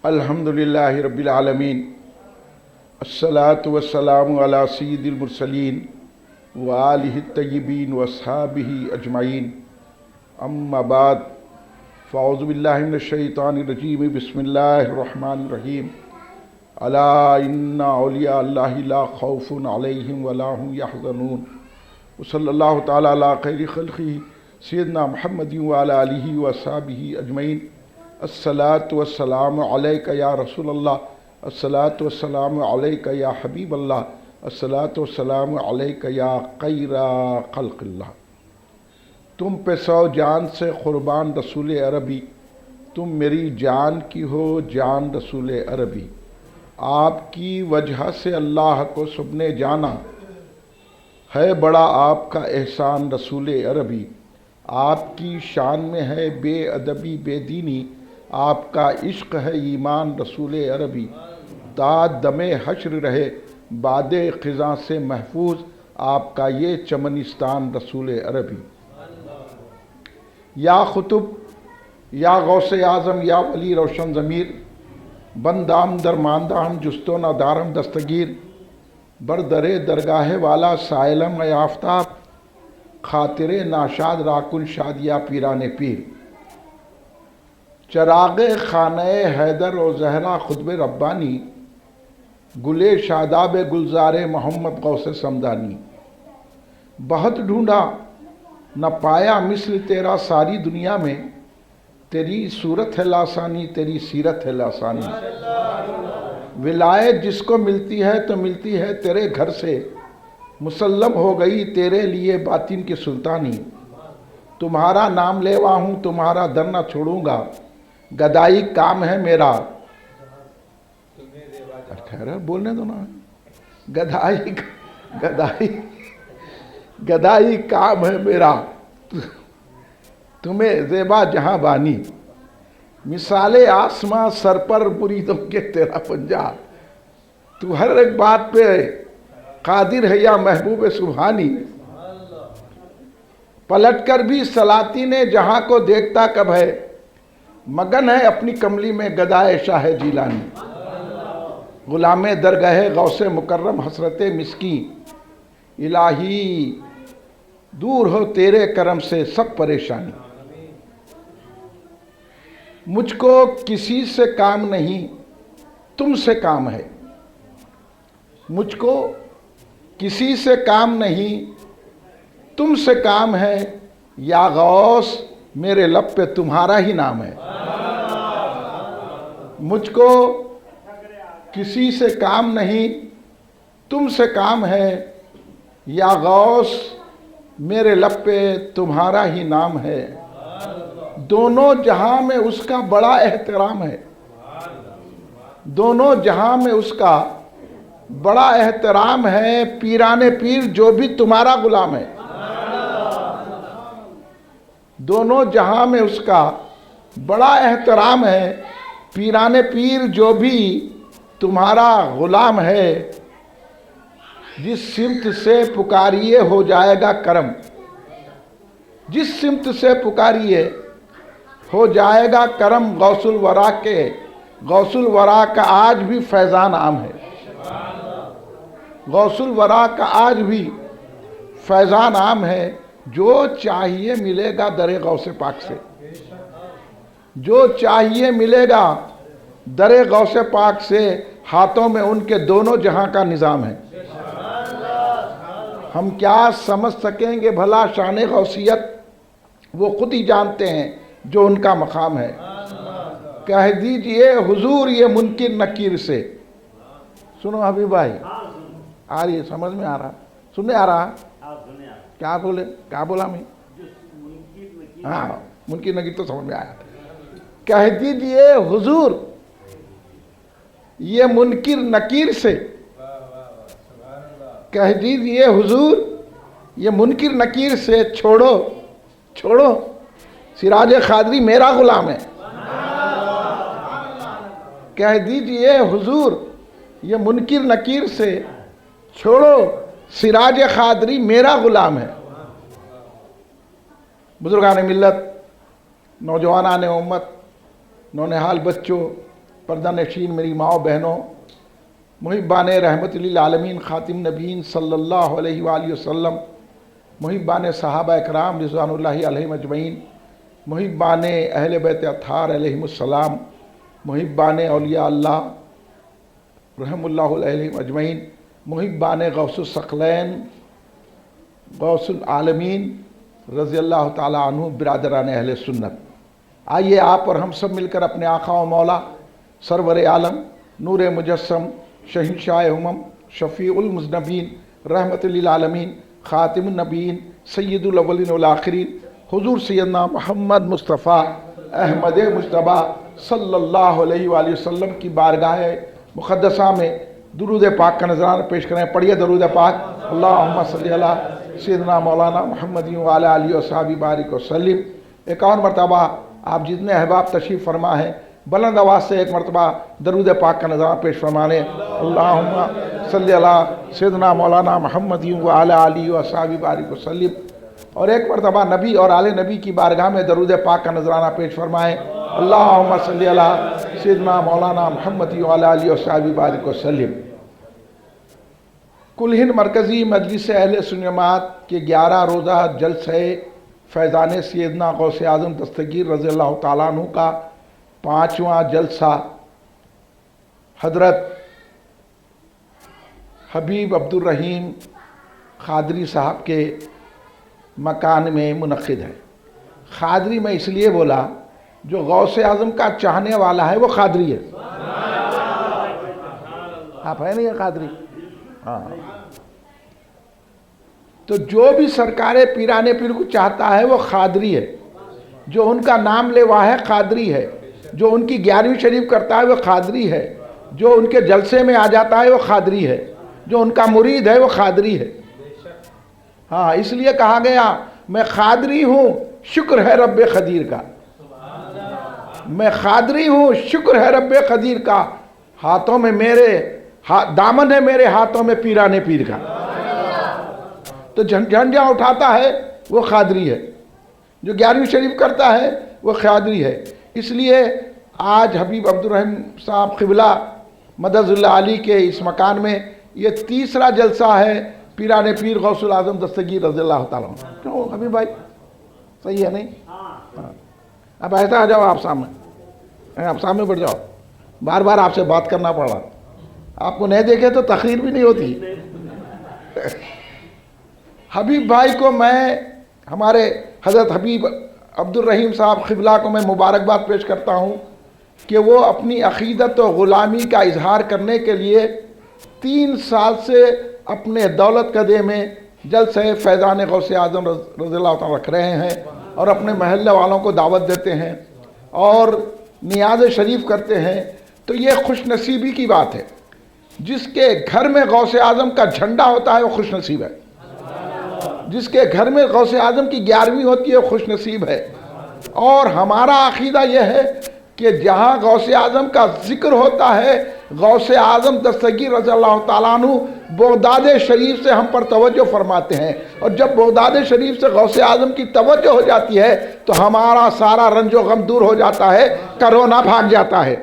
الحمدللہ رب العالمین، الصلاۃ والسلام علی سید المرسلین وآلہ الطیبین واصحابہ اجمعین، اما بعد، فاعوذ باللہ من الشیطان الرجیم، بسم اللہ الرحمن الرحیم۔ الا ان اولیاء اللہ لا خوف علیہم ولا هم یحزنون، وصلی اللہ تعالی علی خیر خلقہ سیدنا محمد وعلی آلہ واصحابہ اجمعین۔ الصلاۃ والسلام علیک یا رسول اللہ، الصلاۃ والسلام علیک یا حبیب اللہ، الصلاۃ والسلام علیک یا خیر خلق اللہ۔ تم پہ سو جان سے قربان رسول عربی، تم میری جان کی ہو جان رسول عربی۔ آپ کی وجہ سے اللہ کو سب نے جانا، ہے بڑا آپ کا احسان رسول عربی۔ آپ کی شان میں ہے بے ادبی بے دینی، آپ کا عشق ہے ایمان رسول عربی۔ تا دم حشر رہے باد خزاں سے محفوظ، آپ کا یہ چمنستان رسول عربی۔ یا خطب یا غوث اعظم یا ولی روشن ضمیر، بندام درماندان جستو نہ دارم دستگیر، بردرے درگاہ والا سائلم اے آفتاب، خاطر ناشاد راکن شادیا پیران پیر۔ چراغ خانہ حیدر و زہرا خطب ربانی، گلے شاداب گلزار محمد غوث سمدانی۔ بہت ڈھونڈا نہ پایا مثل تیرا ساری دنیا میں، تیری صورت ہے لاسانی تیری سیرت ہے لاسانی۔ ولایت جس کو ملتی ہے تو ملتی ہے تیرے گھر سے، مسلم ہو گئی تیرے لیے باطن کی سلطانی۔ تمہارا نام لیوا ہوں تمہارا در نہ چھوڑوں گا، گدائی کام ہے میرا۔ خیر بولنے دو نا۔ گدائی کام ہے میرا، تمہیں زیبا جہاں بانی۔ مثال آسماں سر پر مریدوں کے تیرا پنجہ، تو ہر ایک بات پہ قادر ہے یا محبوب سبحانی۔ پلٹ کر بھی سلاطین جہاں کو دیکھتا کب ہے، مگن ہے اپنی کملی میں گدائے شاہ جیلانی۔ غلام درگاہ غوث مکرم حسرت مسکین، الہی دور ہو تیرے کرم سے سب پریشانی۔ مجھ کو کسی سے کام نہیں تم سے کام ہے، مجھ کو کسی سے کام نہیں تم سے کام ہے، یا غوث میرے لب پہ تمہارا ہی نام ہے۔ مجھ کو کسی سے کام نہیں تم سے کام ہے، یا غوث میرے لب پہ تمہارا ہی نام ہے۔ دونوں جہاں میں اس کا بڑا احترام ہے، دونوں جہاں میں اس کا بڑا احترام ہے، پیران پیر جو بھی تمہارا غلام ہے۔ دونوں جہاں میں اس کا بڑا احترام ہے، پیران پیر جو بھی تمہارا غلام ہے۔ جس سمت سے پکاریے ہو جائے گا کرم، جس سمت سے پکاریے ہو جائے گا کرم۔ غوث الورا کے غوث الورا کا آج بھی فیضان عام ہے، غوث الورا کا آج بھی فیضان عام ہے۔ جو چاہیے ملے گا در غوث پاک سے، جو چاہیے ملے گا در غوث پاک سے۔ ہاتھوں میں ان کے دونوں جہاں کا نظام ہے۔ ہم کیا سمجھ سکیں گے بھلا شان غوثیت، وہ خود ہی جانتے ہیں جو ان کا مقام ہے۔ کہہ دیجئے حضور یہ منکر نکیر سے۔ سنو حبیب بھائی، آ رہی ہے سمجھ میں آ رہا؟ سننے آ رہا؟ کیا بولے؟ کیا بولا میں؟ ہاں منکر نکیر تو سمجھ میں آیا۔ کہہ دیجئے حضور یہ منکر نکیر سے، کہہ دیجئے حضور یہ منکر نکیر سے، چھوڑو چھوڑو سراج قادری میرا غلام ہے۔ کہہ دیجئے حضور یہ منکر نکیر سے، چھوڑو سراج قادری میرا غلام ہے۔ بزرگان ملت، نوجوانان امت، نونہال بچوں، پردہ نشین میری ماؤں بہنوں، محبان رحمت للعالمین خاتم نبیین صلی اللہ علیہ وآلہ وسلم، محبان صحابہ اکرام رضوان اللہ علیہم اجمعین، محبان اہل بیت اطہار علیہم السلام، محبان اولیاء اللہ رحم اللہ علیہم اجمعین، محبان غوث الثقلین غوث العالمین رضی اللہ تعالی عنہ، برادران اہل سنت، آئیے آپ اور ہم سب مل کر اپنے آقا و مولا سرور عالم نور مجسم شہنشاہ امم شفیع المذنبین رحمت للعالمین خاتم النبیین سید الاولین والآخرین حضور سیدنا محمد مصطفیٰ احمد مجتبیٰ صلی اللہ علیہ وآلہ وسلم کی بارگاہ مقدسہ میں درود پاک کا نذرانہ پیش کریں۔ پڑھیے درود پاک، اللہم صلی علی سیدنا مولانا محمد وعلی آلہ وصحبہ بارک وسلم۔ ایک اور مرتبہ آپ جتنے احباب تشریف فرما ہیں بلند آواز سے ایک مرتبہ درود پاک کا نذرانہ پیش فرمانے، اللہم صلی علی سیدنا مولانا محمد وعلی آلہ وصحبہ بارک وسلم، اور ایک مرتبہ نبی اور آل نبی کی بارگاہ میں درود پاک کا نذرانہ پیش فرمائیں، اللہم صلی علی سیدنا مولانا محمد وعلی آلہ وصحبہ بارک وسلم۔ کل ہند مرکزی مجلس اہل سنت جماعت کے 11 روزہ جلسہ فیضان سیدنا غوث اعظم دستگیر رضی اللہ تعالیٰ عنہ کا 5واں جلسہ حضرت حبیب عبدالرحیم قادری صاحب کے مکان میں منعقد ہے۔ قادری میں اس لیے بولا، جو غوث اعظم کا چاہنے والا ہے وہ قادری ہے۔ آپ ہیں نہیں قادری؟ ہاں، تو جو بھی سرکار پیران پیر کو چاہتا ہے وہ قادری ہے، جو ان کا نام لیوا ہے قادری ہے، جو ان کی 11ویں شریف کرتا ہے وہ قادری ہے، جو ان کے جلسے میں آ جاتا ہے وہ قادری ہے، جو ان کا مرید ہے وہ قادری ہے۔ ہاں، اس لیے کہا گیا میں قادری ہوں شکر ہے رب قدیر کا، میں قادری ہوں شکر ہے رب قدیر کا، ہاتھوں میں میرے دامن ہے میرے ہاتھوں میں پیران پیر کا۔ تو جھنڈیاں اٹھاتا ہے وہ قادری ہے، جو 11ویں شریف کرتا ہے وہ قادری ہے۔ اس لیے آج حبیب عبدالرحیم صاحب قبلہ مدد اللہ علی کے اس مکان میں یہ 3را جلسہ ہے پیران پیر غوث الاعظم دستگیر رضی اللہ تعالیٰ عنہ۔ کیوں حبیب بھائی صحیح ہے نہیں؟ اب ایسا آ جاؤ، آپ سامنے بڑھ جاؤ، بار بار آپ سے بات کرنا پڑ رہا، آپ کو نہیں دیکھے تو تقریر بھی نہیں ہوتی۔ حبیب بھائی کو میں ہمارے حضرت حبیب عبدالرحیم صاحب قبلہ کو میں مبارکباد پیش کرتا ہوں کہ وہ اپنی عقیدت و غلامی کا اظہار کرنے کے لیے 3 سال سے اپنے دولت کدے میں جلسہ فیضان غوث اعظم رضی اللہ تعالیٰ رکھ رہے ہیں، اور اپنے محلے والوں کو دعوت دیتے ہیں اور نیاز شریف کرتے ہیں۔ تو یہ خوش نصیبی کی بات ہے، جس کے گھر میں غوث اعظم کا جھنڈا ہوتا ہے وہ خوش نصیب ہے، جس کے گھر میں غوث اعظم کی 11ویں ہوتی ہے وہ خوش نصیب ہے۔ اور ہمارا عقیدہ یہ ہے کہ جہاں غوث اعظم کا ذکر ہوتا ہے، غوث اعظم دستگیر رضی اللہ تعالیٰ عنہ بغداد شریف سے ہم پر توجہ فرماتے ہیں، اور جب بغداد شریف سے غوث اعظم کی توجہ ہو جاتی ہے تو ہمارا سارا رنج و غم دور ہو جاتا ہے، کرونا بھاگ جاتا ہے،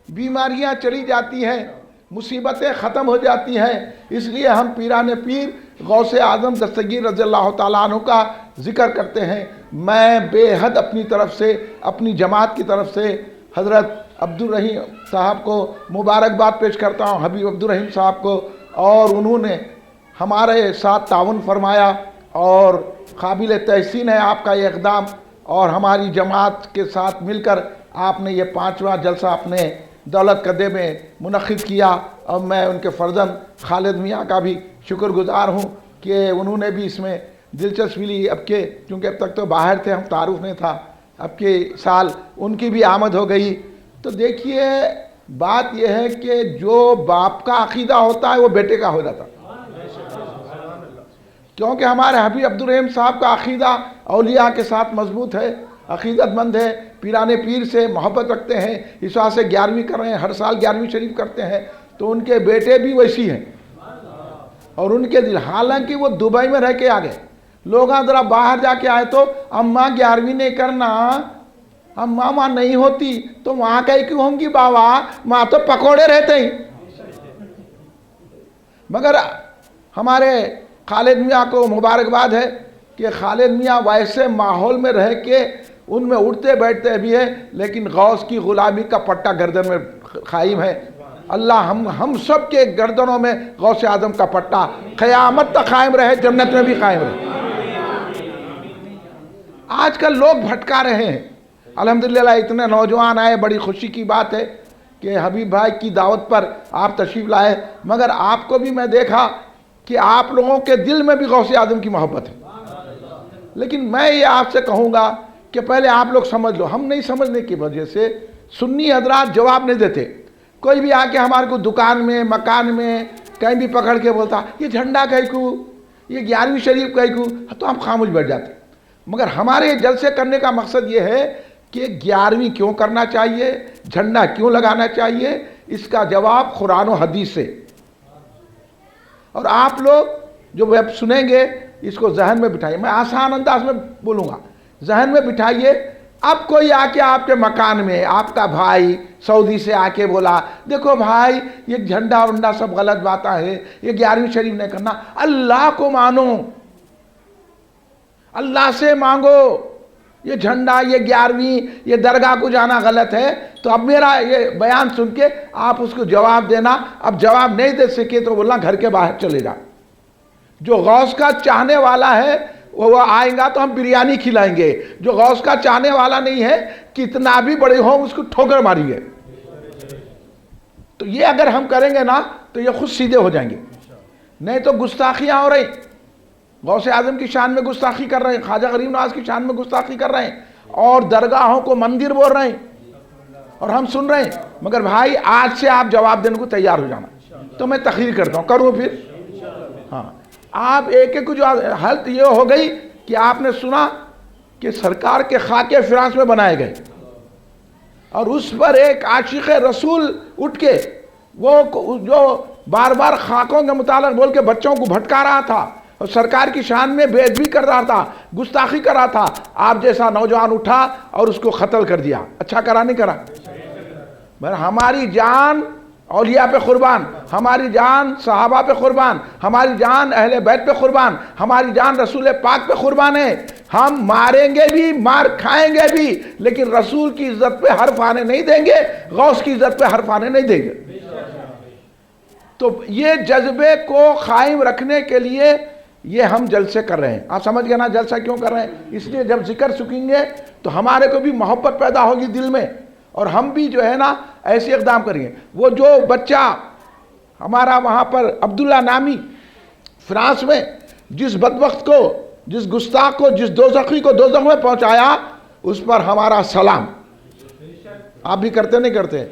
بیماریاں چلی جاتی ہیں، مصیبتیں ختم ہو جاتی ہیں۔ اس لیے ہم پیران پیر غوث اعظم دستگیر رضی اللہ تعالیٰ عنہ کا ذکر کرتے ہیں۔ میں بے حد اپنی طرف سے، اپنی جماعت کی طرف سے حضرت عبدالرحیم صاحب کو مبارکباد پیش کرتا ہوں، حبیب عبدالرحیم صاحب کو، اور انہوں نے ہمارے ساتھ تعاون فرمایا، اور قابل تحسین ہے آپ کا یہ اقدام، اور ہماری جماعت کے ساتھ مل کر آپ نے یہ 5واں جلسہ اپنے دولت کدے میں منعقد کیا، اور میں ان کے فرزند خالد میاں کا بھی شکر گزار ہوں کہ انہوں نے بھی اس میں دلچسپی لی۔ اب کے چونکہ اب تک تو باہر تھے، ہم تعارف نہیں تھا، اب کے سال ان کی بھی آمد ہو گئی۔ تو دیکھیے بات یہ ہے کہ جو باپ کا عقیدہ ہوتا ہے وہ بیٹے کا ہو جاتا، کیونکہ ہمارے حبیب عبدالرحیم صاحب کا عقیدہ اولیاء کے ساتھ مضبوط ہے، عقیدت مند ہے، پیران پیر سے محبت رکھتے ہیں، اس وجہ سے 11ویں کر رہے ہیں، ہر سال 11ویں شریف کرتے ہیں، تو ان کے بیٹے بھی ویسی ہیں، اور ان کے دل، حالانکہ وہ دبئی میں رہ کے آ گئے، لوگ ذرا باہر جا کے آئے تو اماں 11ویں نہیں کرنا، ہم ماما نہیں ہوتی تو وہاں کہیں کیوں ہوں گی بابا، وہاں تو پکوڑے رہتے ہی۔ مگر ہمارے خالد میاں کو مبارکباد ہے کہ خالد میاں ویسے ماحول میں رہ کے ان میں اٹھتے بیٹھتے بھی ہیں، لیکن غوث کی غلامی کا پٹا گردن میں قائم ہے۔ اللہ ہم سب کے گردنوں میں غوث اعظم کا پٹا قیامت تک قائم رہے، جنت میں بھی قائم رہے۔ آج کل لوگ بھٹکا رہے ہیں، الحمدللہ اتنے نوجوان آئے، بڑی خوشی کی بات ہے کہ حبیب بھائی کی دعوت پر آپ تشریف لائے، مگر آپ کو بھی میں دیکھا کہ آپ لوگوں کے دل میں بھی غوث اعظم کی محبت ہے۔ لیکن میں یہ آپ سے کہوں گا کہ پہلے آپ لوگ سمجھ لو، ہم نہیں سمجھنے کی وجہ سے سنی حضرات جواب نہیں دیتے۔ کوئی بھی آ کے ہمارے کو دکان میں، مکان میں کہیں بھی پکڑ کے بولتا یہ جھنڈا کہیں کو، یہ 11ویں شریف کہیں کو، تو ہم خاموش بیٹھ جاتے۔ مگر ہمارے جلسے کرنے کا مقصد یہ ہے کہ 11ویں کیوں کرنا چاہیے، جھنڈا کیوں لگانا چاہیے، اس کا جواب قرآن و حدیث سے۔ اور آپ لوگ جو ویب سنیں گے اس کو ذہن میں بٹھائیے، میں آسان انداز میں بولوں گا، ذہن میں بٹھائیے۔ اب کوئی آ کے آپ کے مکان میں، آپ کا بھائی سعودی سے آ کے بولا دیکھو بھائی یہ جھنڈا ونڈا سب غلط باتیں ہیں، یہ 11ویں شریف نہیں کرنا، اللہ کو مانو، اللہ سے مانگو، یہ جھنڈا، یہ 11ویں، یہ درگاہ کو جانا غلط ہے۔ تو اب میرا یہ بیان سن کے آپ اس کو جواب دینا، اب جواب نہیں دے سکے تو بولنا گھر کے باہر چلے جا۔ جو غوث کا چاہنے والا ہے وہ آئیں گا تو ہم بریانی کھلائیں گے، جو غوث کا چاہنے والا نہیں ہے کتنا بھی بڑے ہوں اس کو ٹھوکر ماری گے۔ تو یہ اگر ہم کریں گے نا تو یہ خود سیدھے ہو جائیں گے، نہیں تو گستاخیاں ہو رہی، غوث اعظم کی شان میں گستاخی کر رہے ہیں، خواجہ غریب نواز کی شان میں گستاخی کر رہے ہیں، اور درگاہوں کو مندر بول رہے ہیں، اور ہم سن رہے ہیں۔ مگر بھائی آج سے آپ جواب دینے کو تیار ہو جانا، تو میں تقریر کرتا ہوں، کروں پھر؟ ہاں، آپ ایک ایک کو جو حالت یہ ہو گئی کہ آپ نے سنا کہ سرکار کے خاکے فرانس میں بنائے گئے، اور اس پر ایک عاشق رسول اٹھ کے وہ جو بار بار خاکوں کے متعلق بول کے بچوں کو بھٹکا رہا تھا اور سرکار کی شان میں بے ادبی کر رہا تھا، گستاخی کر رہا تھا، آپ جیسا نوجوان اٹھا اور اس کو قتل کر دیا۔ اچھا کرا نہیں کرا؟ ہماری جان اولیاء پہ قربان، ہماری جان صحابہ پہ قربان، ہماری جان اہل بیت پہ قربان، ہماری جان رسول پاک پہ قربان ہے۔ ہم ماریں گے بھی، مار کھائیں گے بھی، لیکن رسول کی عزت پہ حرف آنے نہیں دیں گے، غوث کی عزت پہ حرف آنے نہیں دیں گے۔ تو یہ جذبے کو قائم رکھنے کے لیے یہ ہم جلسے کر رہے ہیں۔ آپ سمجھ گئے نا جلسہ کیوں کر رہے ہیں؟ اس لیے جب ذکر سکیں گے تو ہمارے کو بھی محبت پیدا ہوگی دل میں، اور ہم بھی جو ہے نا ایسے اقدام کریں گے۔ وہ جو بچہ ہمارا وہاں پر عبداللہ نامی فرانس میں جس بدبخت کو، جس گستاخ کو، جس دوزخی کو دوزخ میں پہنچایا، اس پر ہمارا سلام۔ آپ بھی کرتے نہیں کرتے؟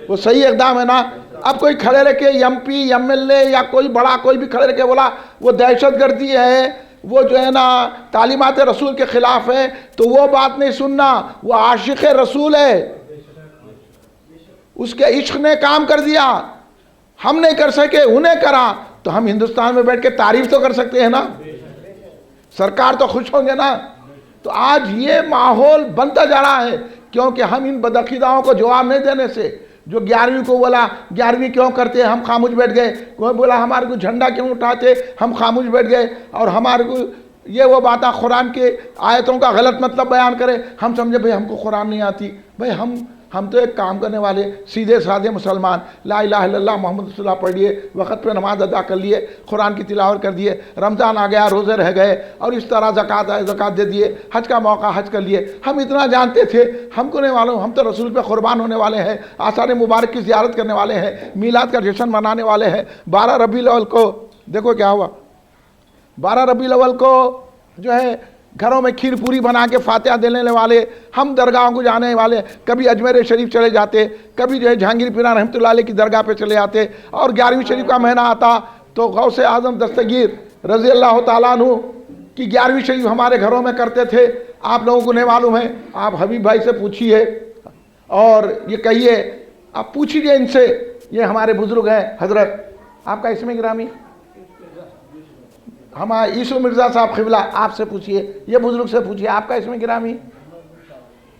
وہ صحیح اقدام ہے نا؟ اب کوئی کھڑے رہ کے M P M L A یا کوئی بڑا کوئی بھی کھڑے رہ کے بولا وہ دہشت گردی ہے، وہ جو ہے نا تعلیمات رسول کے خلاف ہے، تو وہ بات نہیں سننا، وہ عاشق رسول ہے، اس کے عشق نے کام کر دیا، ہم نہیں کر سکے انہیں کرا، تو ہم ہندوستان میں بیٹھ کے تعریف تو کر سکتے ہیں نا، سرکار تو خوش ہوں گے نا۔ تو آج یہ ماحول بنتا جا رہا ہے کیونکہ ہم ان بدعقیداؤں کو جواب نہیں دینے سے، جو 11ویں کو بولا 11ویں کیوں کرتے ہم خاموش بیٹھ گئے، کوئی بولا ہمارے کو جھنڈا کیوں اٹھاتے ہم خاموش بیٹھ گئے، اور ہمارے کو یہ وہ باتیں قرآن کے آیتوں کا غلط مطلب بیان کرے، ہم سمجھے بھئی ہم کو قرآن نہیں آتی۔ بھئی ہم تو ایک کام کرنے والے سیدھے سادھے مسلمان، لا الہ الا اللہ محمد رسول اللہ پڑھ لیے، وقت پہ نماز ادا کر لیے، قرآن کی تلاوت کر دیے، رمضان آ گیا روزے رہ گئے، اور اس طرح زکوٰۃ دے دیے، حج کا موقع حج کر لیے۔ ہم اتنا جانتے تھے، ہم کو نہیں معلوم، ہم تو رسول پہ قربان ہونے والے ہیں، آثار مبارک کی زیارت کرنے والے ہیں، میلاد کا جشن منانے والے ہیں۔ 12 ربیع الاول کو دیکھو کیا ہوا، 12 ربیع الاول کو جو ہے گھروں میں کھیر پوری بنا کے فاتحہ دینے والے، ہم درگاہوں کو جانے والے، کبھی اجمیر شریف چلے جاتے، کبھی جو ہے جہانگیر پیران رحمۃ اللہ علیہ کی درگاہ پہ چلے آتے، اور 11ویں شریف کا مہینہ آتا تو غوث اعظم دستگیر رضی اللہ تعالیٰ عنہ کی 11ویں شریف ہمارے گھروں میں کرتے تھے۔ آپ لوگوں کو نہیں معلوم ہے، آپ حبیب بھائی سے پوچھیے اور یہ کہیے، آپ پوچھیے ان سے، یہ ہمارے بزرگ ہیں۔ حضرت آپ کا اسم گرامی ہمارے عیسو مرزا صاحب قبلہ، آپ سے پوچھئے، یہ بزرگ سے پوچھئے، آپ کا اسم گرامی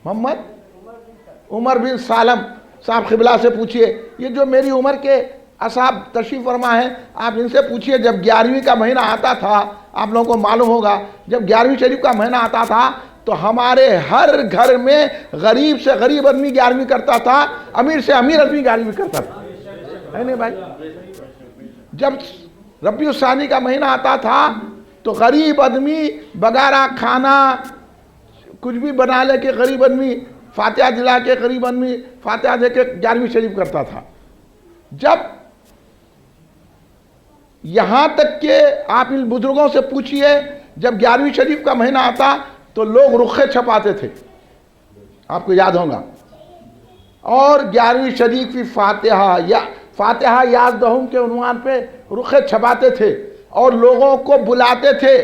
محمد عمر بن سالم صاحب قبلہ سے پوچھئے، یہ جو میری عمر کے اصحاب تشریف فرما ہیں، آپ ان سے پوچھئے جب 11ویں کا مہینہ آتا تھا، آپ لوگوں کو معلوم ہوگا جب 11ویں شریف کا مہینہ آتا تھا تو ہمارے ہر گھر میں غریب سے غریب آدمی 11ویں کرتا تھا، امیر سے امیر آدمی 11ویں کرتا تھا، ہے نہیں بھائی؟ جب ربیع الثانی کا مہینہ آتا تھا تو غریب آدمی بغیرہ کھانا کچھ بھی بنا لے کے غریب آدمی فاتحہ دلا کے غریب آدمی فاتحہ دے کے 11ویں شریف کرتا تھا. جب یہاں تک کہ آپ ان بزرگوں سے پوچھئے جب 11ویں شریف کا مہینہ آتا تو لوگ رخے چھپاتے تھے، آپ کو یاد ہوگا، اور 11ویں شریف کی فاتحہ یازدہم کے عنوان پہ رخے چھپاتے تھے اور لوگوں کو بلاتے تھے،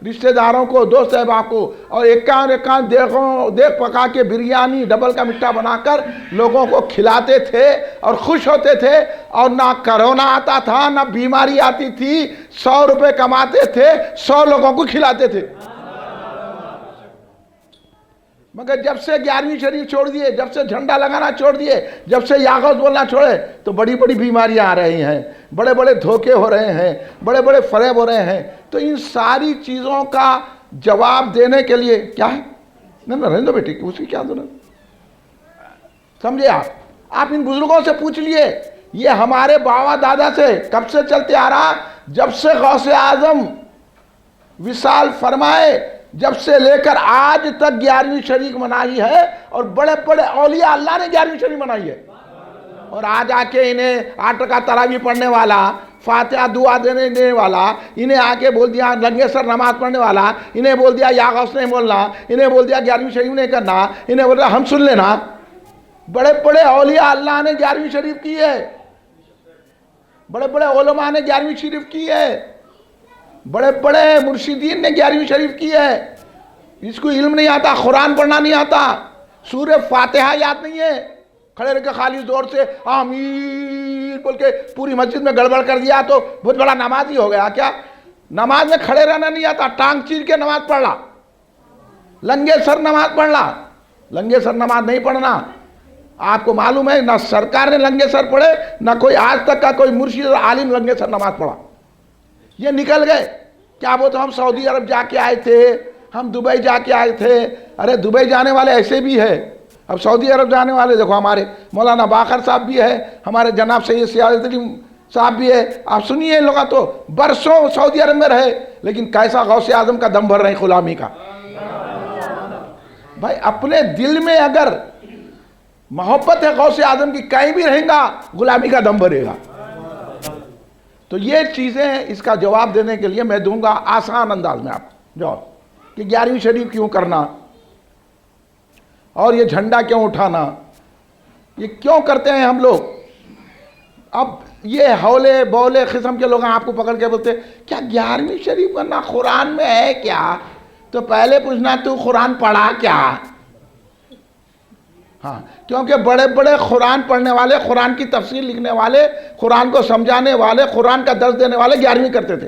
رشتہ داروں کو، دوست احباب کو، اور ایکان دیکھ پکا کے بریانی ڈبل کا مٹھا بنا کر لوگوں کو کھلاتے تھے اور خوش ہوتے تھے. اور نہ کرونا آتا تھا نہ بیماری آتی تھی، 100 روپے کماتے تھے، 100 لوگوں کو کھلاتے تھے. مگر جب سے 11ویں شریف چھوڑ دیے، جب سے جھنڈا لگانا چھوڑ دیے، جب سے یا غوث بولنا چھوڑے تو بڑی بڑی بیماریاں آ رہی ہیں، بڑے بڑے دھوکے ہو رہے ہیں، بڑے بڑے فریب ہو رہے ہیں. تو ان ساری چیزوں کا جواب دینے کے لیے کیا ہے؟ نہیں رہنے دو بیٹی، اس کی کیا ضرورت، سمجھے آپ ان بزرگوں سے پوچھ لیے. یہ ہمارے باوا دادا سے کب سے چلتے آ رہا، جب سے غوث اعظم وصال فرمائے جب سے لے کر آج تک 11ویں شریف منائی ہے، اور بڑے بڑے اولیاء اللہ نے 11ویں شریف منائی ہے. اور آج آ کے انہیں 8 رکعت تراویح پڑھنے والا، فاتحہ دعا دینے والا، انہیں آ کے بول دیا لنگے سر نماز پڑھنے والا، انہیں بول دیا یا غوث نہیں بولنا، انہیں بول دیا 11ویں شریف نہیں کرنا، انہیں بول دیا ہم سن لینا. بڑے بڑے اولیاء اللہ نے 11ویں شریف کی ہے، بڑے بڑے علماء نے 11ویں شریف کی ہے، بڑے بڑے مرشدین نے 11ویں شریف کی ہے. اس کو علم نہیں آتا، قرآن پڑھنا نہیں آتا، سورہ فاتحہ یاد نہیں ہے، کھڑے رہ کے خالی زور سے آمین بول کے پوری مسجد میں گڑبڑ کر دیا تو بہت بڑا نمازی ہو گیا کیا؟ نماز میں کھڑے رہنا نہیں آتا، ٹانگ چیر کے نماز پڑھنا، لنگے سر نماز پڑھنا. لنگے سر نماز نہیں پڑھنا. آپ کو معلوم ہے نہ سرکار نے لنگے سر پڑھے، نہ کوئی آج تک کا کوئی مرشد اور عالم لنگے سر نماز پڑھا. یہ نکل گئے کیا وہ تو ہم سعودی عرب جا کے آئے تھے، ہم دبئی جا کے آئے تھے. ارے دبئی جانے والے ایسے بھی ہے، اب سعودی عرب جانے والے دیکھو ہمارے مولانا باقر صاحب بھی ہے، ہمارے جناب سید سیاد الدین صاحب بھی ہے. آپ سنیے ان لوگوں تو برسوں سعودی عرب میں رہے لیکن کیسا غوث اعظم کا دم بھر رہے ہیں غلامی کا. بھائی اپنے دل میں اگر محبت ہے غوث اعظم کی، کہیں بھی رہیں گا غلامی کا دم بھرے گا. تو یہ چیزیں اس کا جواب دینے کے لیے میں دوں گا آسان انداز میں آپ جواب کہ 11ویں شریف کیوں کرنا اور یہ جھنڈا کیوں اٹھانا، یہ کیوں کرتے ہیں ہم لوگ. اب یہ ہولے بولے قسم کے لوگ آپ کو پکڑ کے بولتے کیا 11ویں شریف کرنا قرآن میں ہے کیا؟ تو پہلے پوچھنا تو قرآن پڑھا کیا؟ ہاں، کیونکہ بڑے بڑے قرآن پڑھنے والے، قرآن کی تفسیر لکھنے والے، قرآن کو سمجھانے والے، قرآن کا درس دینے والے 11ویں کرتے تھے.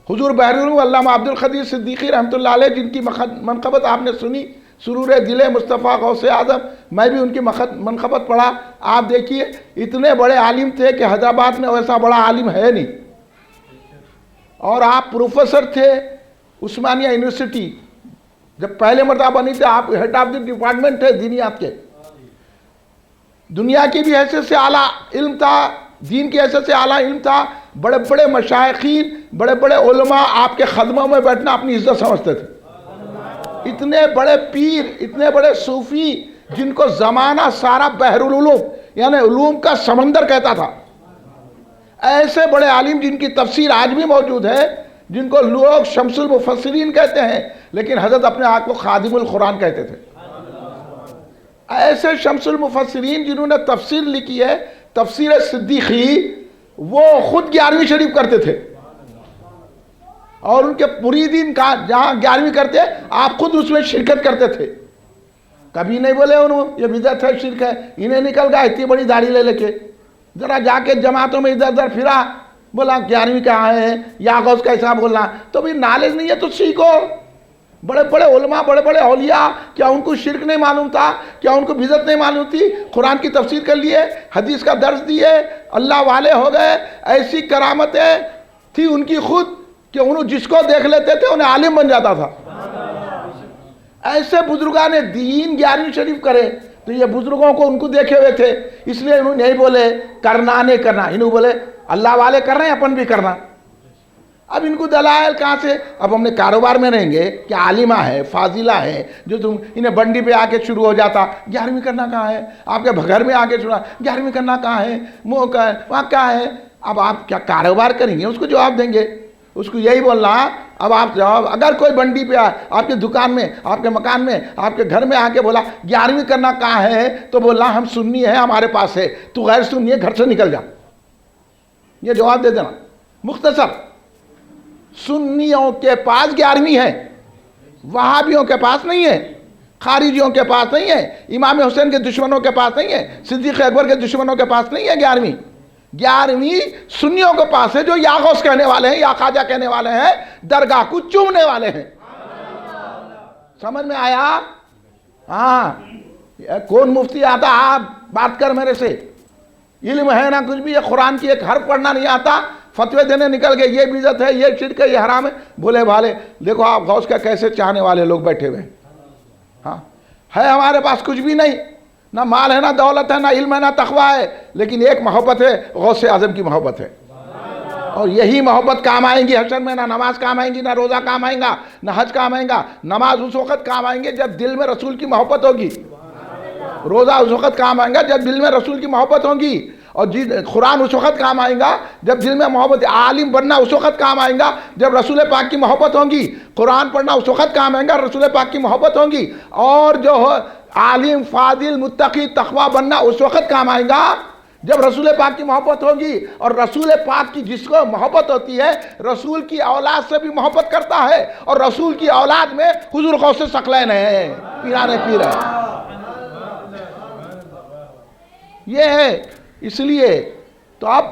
حضور بحرور علامہ عبد القدیر صدیقی رحمۃ اللہ علیہ جن کی منقبت آپ نے سنی، سرور دل مصطفیٰ غوث اعظم، میں بھی ان کی منقبت پڑھا. آپ دیکھیے اتنے بڑے عالم تھے کہ حیدرآباد میں ویسا بڑا عالم ہے نہیں، اور آپ پروفیسر تھے عثمانیہ یونیورسٹی، جب پہلے مرتبہ بنی تھے آپ ہیڈ آف دی ڈپارٹمنٹ تھے دینیات کے. دنیا کی بھی حیثیت سے اعلیٰ علم تھا، دین کی حیثیت سے اعلیٰ علم تھا. بڑے بڑے مشائخین، بڑے بڑے علماء آپ کے خدموں میں بیٹھنا اپنی عزت سمجھتے تھے. اتنے بڑے پیر، اتنے بڑے صوفی جن کو زمانہ سارا بحر العلوم یعنی علوم کا سمندر کہتا تھا، ایسے بڑے عالم جن کی تفسیر آج بھی موجود ہے، جن کو لوگ شمس المفسرین کہتے ہیں لیکن حضرت اپنے آپ کو خادم القرآن کہتے تھے. ایسے شمس المفسرین جنہوں نے تفسیر لکھی ہے، تفسیر صدیقی، وہ خود 11ویں شریف کرتے تھے، اور ان کے مریدین کا جہاں 11ویں کرتے آپ خود اس میں شرکت کرتے تھے. کبھی نہیں بولے انہوں یہ بدعت ہے، شرک ہے. انہیں نکل گیا اتنی بڑی داڑھی لے کے، ذرا جا کے جماعتوں میں ادھر ادھر پھرا، بولا 11ویں کا آئے ہیں یا غوث کیسا بولنا. تو بھی نالج نہیں ہے تو سیکھو. بڑے بڑے علماء، بڑے بڑے اولیاء، کیا ان کو شرک نہیں معلوم تھا؟ کیا ان کو بدعت نہیں معلوم تھی؟ قرآن کی تفسیر کر لیے، حدیث کا درس دیے، اللہ والے ہو گئے۔ ایسی کرامتیں تھی ان کی خود کہ انہوں جس کو دیکھ لیتے تھے انہیں عالم بن جاتا تھا۔ ایسے بزرگان دین 11ویں شریف کرے تو یہ بزرگوں کو ان کو دیکھے ہوئے تھے، اس لیے انہوں نہیں بولے کرنا نہیں کرنا، انہوں بولے اللہ والے کر رہے ہیں اپن بھی کرنا۔ اب ان کو دلائل کہاں سے؟ اب ہم نے کاروبار میں رہیں گے کہ عالمہ ہے، فاضلہ ہے، جو تم انہیں بنڈی پہ آ کے شروع ہو جاتا 11ویں کرنا کہاں ہے، آپ کے گھر میں آ کے شروع 11ویں کرنا کہاں ہے، منہ کا ہے وہاں کہاں ہے۔ اب آپ کیا کاروبار کریں گے؟ اس کو جواب دیں گے، اس کو یہی بولنا۔ اب آپ جواب، اگر کوئی بنڈی پہ آپ کی دکان میں، آپ کے مکان میں، آپ کے گھر میں آ کے بولا 11ویں کرنا کہاں ہے، تو بولنا ہم سنی ہے، ہمارے پاس ہے، تو غیر سنی ہے، گھر سے نکل جا۔ یہ جواب دے دینا مختصر۔ سنیوں کے پاس 11ویں ہے، وہابیوں کے پاس نہیں ہے، خارجیوں کے پاس نہیں ہے، امام حسین کے دشمنوں کے پاس نہیں ہے، صدیق اکبر کے دشمنوں کے پاس نہیں ہے 11ویں۔ 11ویں سنیوں کے پاس ہے، جو یا غوث کہنے والے ہیں، یا خواجہ کہنے والے ہیں، درگاہ کو چومنے والے ہیں۔ سمجھ میں آیا؟ ہاں، کون مفتی آتا آپ بات کر میرے سے، علم ہے نہ کچھ بھی، یہ قرآن کی ایک حرف پڑھنا نہیں آتا، فتوے دینے نکل گئے، یہ بدعت ہے، یہ شرک ہے، یہ حرام ہے۔ بولے بھالے دیکھو آپ غوث کا کیسے چاہنے والے لوگ بیٹھے ہوئے ہیں۔ ہاں ہے، ہمارے پاس کچھ بھی نہیں، نہ مال ہے، نہ دولت ہے، نہ علم ہے، نہ تقویٰ ہے، لیکن ایک محبت ہے، غوث اعظم کی محبت ہے، اور یہی محبت کام آئیں گی حشر میں۔ نہ نماز کام آئیں گی، نہ روزہ کام آئیں گا، نہ حج کام آئیں گا۔ نماز اس وقت کام آئیں گے جب دل میں رسول کی محبت ہوگی، روزہ اس وقت کام آئیں گا جب دل میں رسول کی محبت ہوگی، اور قرآن اس وقت کام آئیں گا جب دل میں محبت۔ عالم بننا اس وقت کام آئیں گا جب رسول پاک کی محبت ہوگی، قرآن پڑھنا اس وقت کام آئیں گا رسول پاک کی محبت ہوگی، اور جو عالم فاضل متقی تقویٰ بننا اس وقت کام آئیں گا جب رسول پاک کی محبت ہوگی۔ اور رسول پاک کی جس کو محبت ہوتی ہے، رسول کی اولاد سے بھی محبت کرتا ہے، اور رسول کی اولاد میں حضور غوث ثقلین ہے، پیران پیر ہے۔ یہ ہے، اس لیے تو اب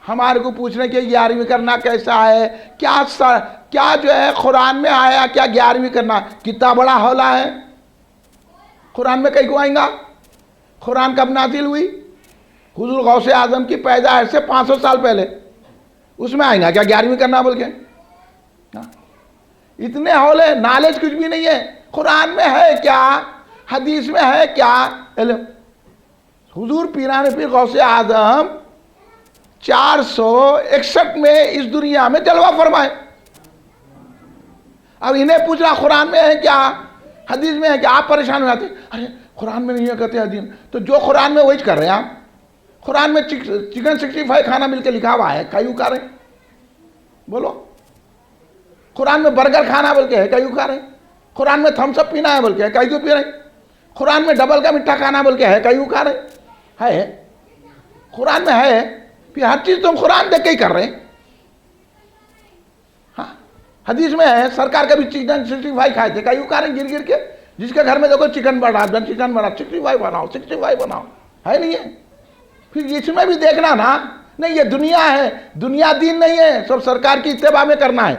ہمارے کو پوچھنے کہ 11ویں کرنا کیسا ہے، کیا جو ہے قرآن میں آیا کیا 11ویں کرنا؟ کتنا بڑا حوالہ ہے، قرآن میں کہیں کو آئیں گا؟ قرآن کب نازل ہوئی؟ حضور غوث اعظم کی پیدائش سے 500 سال پہلے، اس میں آئیں گا کیا 11ویں کرنا بول کے؟ اتنے حوالے، نالج کچھ بھی نہیں ہے۔ قرآن میں ہے کیا، حدیث میں ہے کیا علم؟ حضور پیران پیر غوث اعظم 461 میں اس دنیا میں جلوہ فرمائے۔ اب انہیں پوچھنا قرآن میں ہے کیا، حدیث میں ہے کیا؟ آپ پریشان ہو جاتے، ارے قرآن میں نہیں ہے کہتے حدیث، تو جو قرآن میں وہی کر رہے ہیں آپ۔ قرآن میں چکن 65 کھانا مل کے لکھا ہوا ہے، کیوں کھا رہے ہیں؟ بولو۔ قرآن میں برگر کھانا بول کے ہے، کیوں کھا رہے ہیں؟ قرآن میں تھمس اپ پینا ہے بول کے ہے، کیوں پی رہے ہیں؟ قرآن میں ڈبل کا میٹھا کھانا بول کے ہے، کیوں کھا رہے ہیں؟ ہے قرآن میں ہے، پھر ہر چیز تم قرآن دیکھ کے ہی کر رہے ہیں۔ ہاں حدیث میں ہے، سرکار کبھی چکن 65 کھائے تھے، کیوں کھا رہے ہیں؟ گر گر کے جس کے گھر میں دیکھو چکن بڑھا، 65 بناؤ، 65 بناؤ، ہے نہیں ہے؟ پھر اس میں بھی دیکھنا نا، نہیں یہ دنیا ہے، دنیا دین نہیں ہے، سب سرکار کی اتباع میں کرنا ہے۔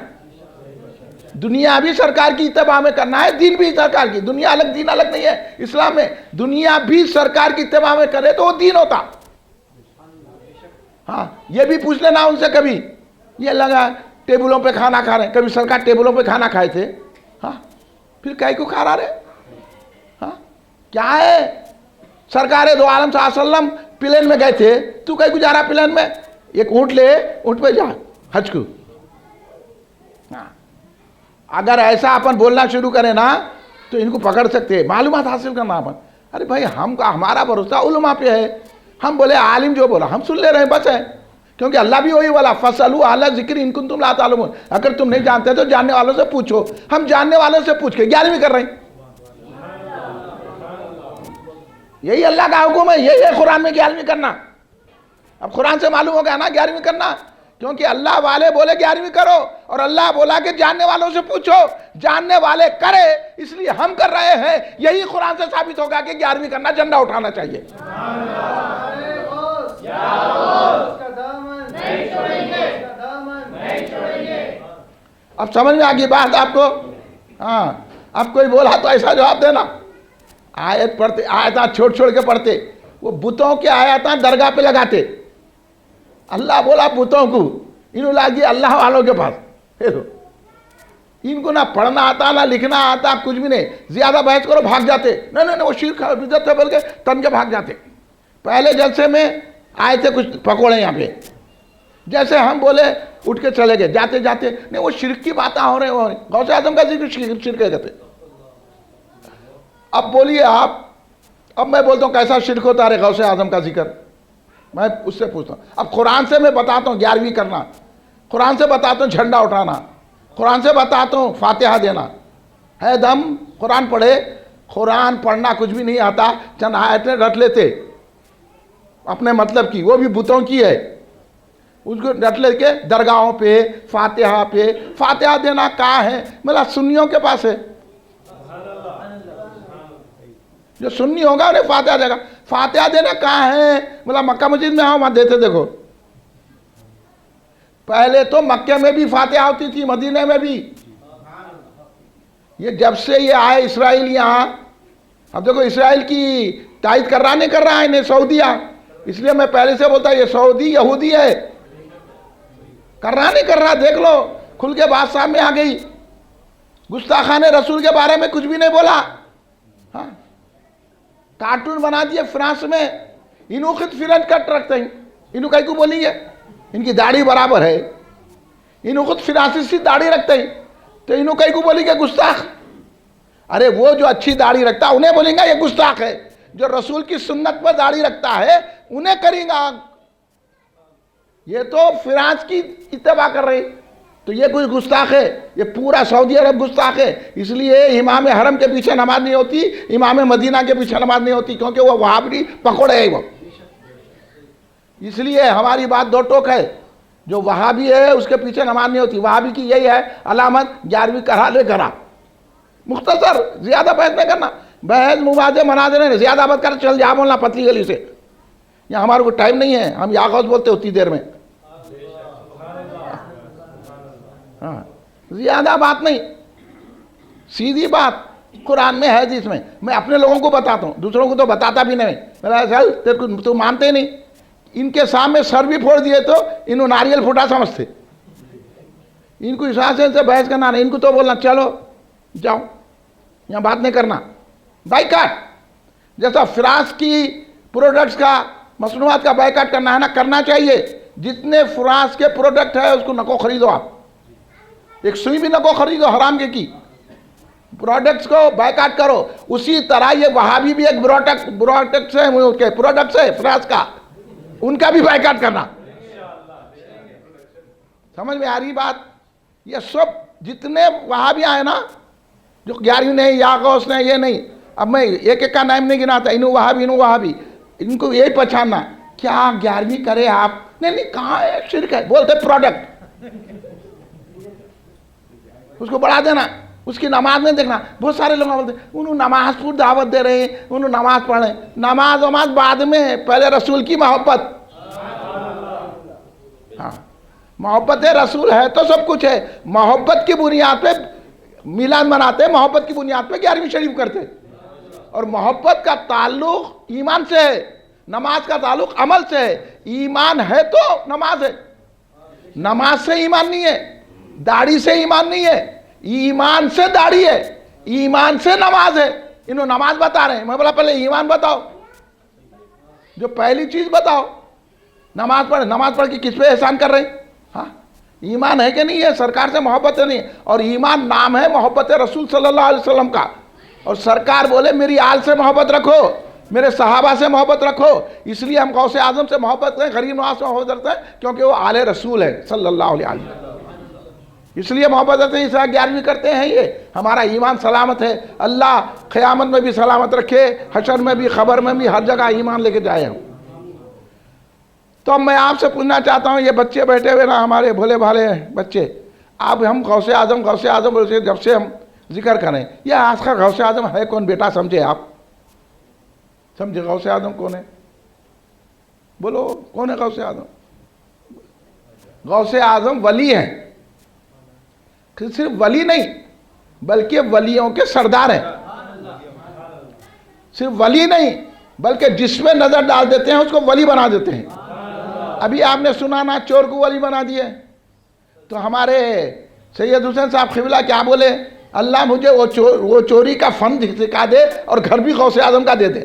دنیا بھی سرکار کی اتباع میں کرنا ہے، دین بھی سرکار کی، دنیا الگ دین الگ نہیں ہے اسلام میں۔ دنیا بھی سرکار کی اتباع میں کرے تو وہ دین ہوتا۔ ہاں یہ بھی پوچھ لینا ان سے کبھی، یہ لگا ٹیبلوں پہ کھانا کھا رہے ہیں، کبھی سرکار ٹیبلوں پہ کھانا کھائے تھے؟ ہاں پھر کئی کو کھا رہے؟ ہاں کیا ہے؟ سرکار دو عالم صلی اللہ علیہ وسلم پلین میں گئے تھے، تو کہیں کو جا رہا پلین میں؟ ایک اونٹ لے، اونٹ پہ جا حج کو۔ اگر ایسا اپن بولنا شروع کریں نا تو ان کو پکڑ سکتے، معلومات حاصل کرنا اپن۔ ارے بھائی ہمارا بھروسہ علماء پہ ہے، ہم بولے عالم جو بولا ہم سن لے رہے ہیں بس ہے، کیونکہ اللہ بھی وہی بولا فَاسْأَلُوا أَهْلَ الذِّكْرِ إِن كُنتُمْ لَا تَعْلَمُونَ، اگر تم نہیں جانتے تو جاننے والوں سے پوچھو۔ ہم جاننے والوں سے پوچھ کے 11ویں کر رہے ہیں، یہی اللہ کا حکم ہے، یہی ہے قرآن میں 11ویں کرنا۔ اب قرآن سے معلوم ہو گیا نا 11ویں کرنا، کیونکہ اللہ والے بولے 11ویں کرو، اور اللہ بولا کہ جاننے والوں سے پوچھو، جاننے والے کرے اس لیے ہم کر رہے ہیں۔ یہی قرآن سے ثابت ہوگا کہ 11ویں کرنا، جھنڈا اٹھانا چاہیے۔ اب سمجھ میں آ گئی بات آپ کو؟ ہاں اب کوئی بولا تو ایسا جواب دینا. آیت پڑھتے, آیتاں چھوڑ کے پڑھتے, وہ بتوں کے آیتاں درگاہ پہ لگاتے. اللہ بولا بتوں کو, انہوں لاگی اللہ والوں کے پاس. ان کو نہ پڑھنا آتا نہ لکھنا آتا, کچھ بھی نہیں. زیادہ بحث کرو بھاگ جاتے. نہیں وہ شرک ہے بدعت ہے بول کے تن کے بھاگ جاتے. پہلے جلسے میں آئے تھے کچھ پکوڑے یہاں پہ, جیسے ہم بولے اٹھ کے چلے گئے. جاتے نہیں وہ شرک کی باتیں ہو رہے ہیں. غوث اعظم کا ذکر شرک ہے کہتے. اب بولیے آپ, اب میں بولتا ہوں کیسا شرک ہوتا ہے غوث اعظم کا ذکر, میں اس سے پوچھتا ہوں. اب قرآن سے میں بتاتا ہوں 11ویں کرنا, قرآن سے بتاتا ہوں جھنڈا اٹھانا, قرآن سے بتاتا ہوں فاتحہ دینا. ہے دم قرآن پڑھے, قرآن پڑھنا کچھ بھی نہیں آتا, چند آیتیں رٹ لیتے اپنے مطلب کی, وہ بھی بتوں کی ہے. اس کو رٹ لے کے درگاہوں پہ فاتحہ دینا کہاں ہے؟ مطلب سنیوں کے پاس ہے. جو سنی ہوگا انہیں فاتحہ دے گا. فاتحہ دینا کہاں ہے؟ مطلب مکہ مسجد میں وہاں دیتے. دیکھو پہلے تو مکے میں بھی فاتحہ ہوتی تھی, مدینے میں بھی. یہ جب سے یہ آئے اسرائیل یہاں, اب دیکھو اسرائیل کی تائید کر رہا نہیں کر رہا ہے انہیں سعودیہ. اس لیے میں پہلے سے بولتا یہ سعودی یہودی ہے. کر رہا نہیں کر رہا, دیکھ لو کھل کے بات سامنے آ گئی. گستاخان رسول کے بارے میں کچھ بھی نہیں بولا. ہاں کارٹون بنا دیے فرانس میں. انہوں خود فرنچ کٹ رکھتے ہیں. انہوں کہیں کو بولیں گے ان کی داڑھی برابر ہے. انہوں خود فرانسیسی داڑھی رکھتے ہیں, تو انہوں کہیں کو بولیں گے گستاخ. ارے وہ جو اچھی داڑھی رکھتا ہے انہیں بولیں گا یہ گستاخ ہے. جو رسول کی سنت پر داڑھی رکھتا ہے انہیں کریں گا. یہ تو فرانس کی اتباع کر رہے, تو یہ کوئی گستاخ ہے؟ یہ پورا سعودی عرب گستاخ ہے. اس لیے امام حرم کے پیچھے نماز نہیں ہوتی, امام مدینہ کے پیچھے نماز نہیں ہوتی, کیونکہ وہ وہابی پکوڑے ہے. وہ اس لیے ہماری بات دو ٹوک ہے. جو وہابی ہے اس کے پیچھے نماز نہیں ہوتی. وہابی کی یہی ہے علامت 11ویں کرا لے کرا. مختصر, زیادہ بحث نہیں کرنا. بحث مواضع مناظر نہیں, زیادہ بات کر چل جا بولنا پتلی گلی سے. یہاں ہمارے کو ٹائم نہیں ہے, ہم یا غوث بولتے اتنی دیر میں. ہاں زیادہ بات نہیں, سیدھی بات قرآن میں ہے حدیث میں. میں اپنے لوگوں کو بتاتا ہوں, دوسروں کو تو بتاتا بھی نہیں. چل تو مانتے نہیں. ان کے سامنے سر بھی پھوڑ دیے تو انہوں ناریل پھوٹا سمجھتے. ان کو حساب سے بحث کرنا نہیں. ان کو تو بولنا چلو جاؤ, یہاں بات نہیں کرنا. بائیکاٹ جیسا فرانس کی پروڈکٹس کا, مصنوعات کا بائیکاٹ کرنا ہے نا, کرنا چاہیے. جتنے فرانس کے پروڈکٹ ہے اس کو نکو خریدو. آپ ایک سوئی بھی نکو خریدو حرام کی پروڈکٹس کو بائیکاٹ کرو. اسی طرح یہ وہابی بھی ایک پروڈکٹس ہے فرانس کا, ان کا بھی بائیکاٹ کرنا. سمجھ میں آ رہی بات؟ یہ سب جتنے وہابی آئے نا, جو 11ویں نہیں یا غوث نے یہ نہیں, اب میں ایک ایک کا نام نہیں گناتا. انہوں وہابی ان کو یہی پہچاننا. کیا 11ویں کرے آپ؟ نہیں کہاں ہے, شرک ہے. بولتے پروڈکٹ, اس کو بڑھا دینا, اس کی نماز نہیں دیکھنا. بہت سارے لوگ بولتے انہوں نماز پر دعوت دے رہے ہیں, انہوں نماز پڑھیں. نماز بعد میں, پہلے رسول کی محبت. ہاں محبت رسول ہے تو سب کچھ ہے. محبت کی بنیاد پہ میلاد مناتے, محبت کی بنیاد پہ 11ویں شریف کرتے. اور محبت کا تعلق ایمان سے ہے, نماز کا تعلق عمل سے ہے. ایمان ہے تو نماز ہے, نماز سے ایمان نہیں ہے, داڑھی سے ایمان نہیں ہے, ایمان سے داڑھی ہے, ایمان سے نماز ہے. انہوں نماز بتا رہے ہیں, میں بولا پہلے ایمان بتاؤ, جو پہلی چیز بتاؤ. نماز پڑھ کے کس پہ احسان کر رہے ہیں؟ ہاں ایمان ہے کہ نہیں ہے؟ سرکار سے محبت ہے نہیں. اور ایمان نام ہے محبت رسول صلی اللہ علیہ وسلم کا. اور سرکار بولے میری آل سے محبت رکھو, میرے صحابہ سے محبت رکھو. اس لیے ہم غوث اعظم سے محبت کریں, غریب نواز سے محبت رکھتے ہیں, کیونکہ وہ آل رسول ہے صلی اللہ علیہ وسلم. اس لیے محبت رکھتے ہیں, اس طرح 11ویں کرتے ہیں. یہ ہمارا ایمان سلامت ہے. اللہ قیامت میں بھی سلامت رکھے, حشر میں بھی, خبر میں بھی, ہر جگہ ایمان لے کے جائے ہم. تو میں آپ سے پوچھنا چاہتا ہوں, یہ بچے بیٹھے ہوئے نا ہمارے بھولے بھالے بچے, آپ ہم غوث اعظم بولتے جب سے ہم ذکر کریں, یہ آج کا غوث اعظم ہے کون بیٹا؟ سمجھے آپ؟ سمجھے غوث اعظم کون ہے؟ بولو کون ہے غوث اعظم؟ غوث اعظم ولی ہیں, صرف ولی نہیں, بلکہ ولیوں کے سردار ہیں. صرف ولی نہیں بلکہ جس میں نظر ڈال دیتے ہیں اس کو ولی بنا دیتے ہیں. ابھی آپ نے سنا نا چور کو ولی بنا دیے. تو ہمارے سید حسین صاحب قبلہ کیا بولے؟ اللہ مجھے وہ چوری کا فن سکھا دے اور گھر بھی غوث اعظم کا دے دے.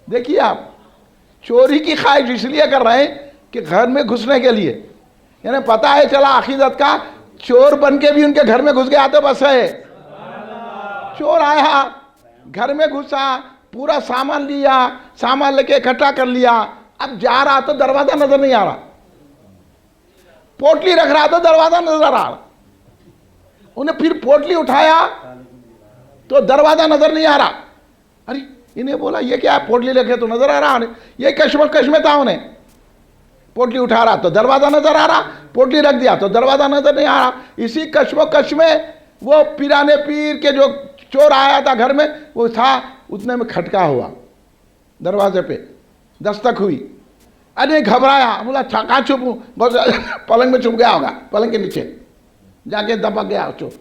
دیکھیے آپ چوری کی خواہش اس لیے کر رہے ہیں کہ گھر میں گھسنے کے لیے، یعنی پتہ ہے چلا عقیدت کا، چور بن کے بھی ان کے گھر میں گھس گیا تو بس ہے. چور آیا گھر میں گھسا، پورا سامان لیا، سامان لے کے اکٹھا کر لیا، اب جا رہا تو دروازہ نظر نہیں آ رہا، پوٹلی رکھ رہا تو دروازہ نظر آ رہا. انہیں پھر پوٹلی اٹھایا تو دروازہ نظر نہیں آ رہا. ارے انہیں بولا یہ کیا ہے؟ پوٹلی رکھے تو نظر آ رہا. یہ کشمکش میں تھا. انہیں پوٹلی اٹھا رہا تو دروازہ نظر آ رہا، پوٹلی رکھ دیا تو دروازہ نظر نہیں آ رہا. اسی کشمکش میں وہ پیرانے پیر کے جو چور آیا تھا گھر میں، وہ تھا اتنے میں کھٹکا ہوا، دروازے پہ دستک ہوئی. ارے گھبرایا، بولا کہاں چھپوں؟ پلنگ میں چھپ گیا ہوگا، پلنگ کے نیچے جا کے دبک گیا. چور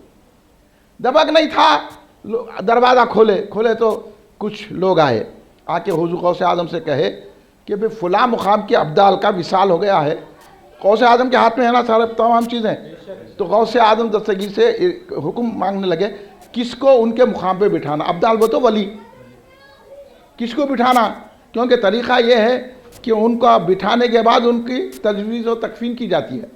دبک نہیں تھا. دروازہ کھولے تو کچھ لوگ آئے، آ کے حضور غوث اعظم سے کہے کہ بھئی فلاں مقام کے ابدال کا وصال ہو گیا ہے. غوث اعظم کے ہاتھ میں ہے نا سارے تمام چیزیں. تو غوث اعظم دستگیر سے حکم مانگنے لگے کس کو ان کے مقام پہ بٹھانا. ابدال وہ تو ولی، کس کو بٹھانا؟ کیونکہ طریقہ یہ ہے کہ ان کا بٹھانے کے بعد ان کی تجویز و تکفین کی جاتی ہے.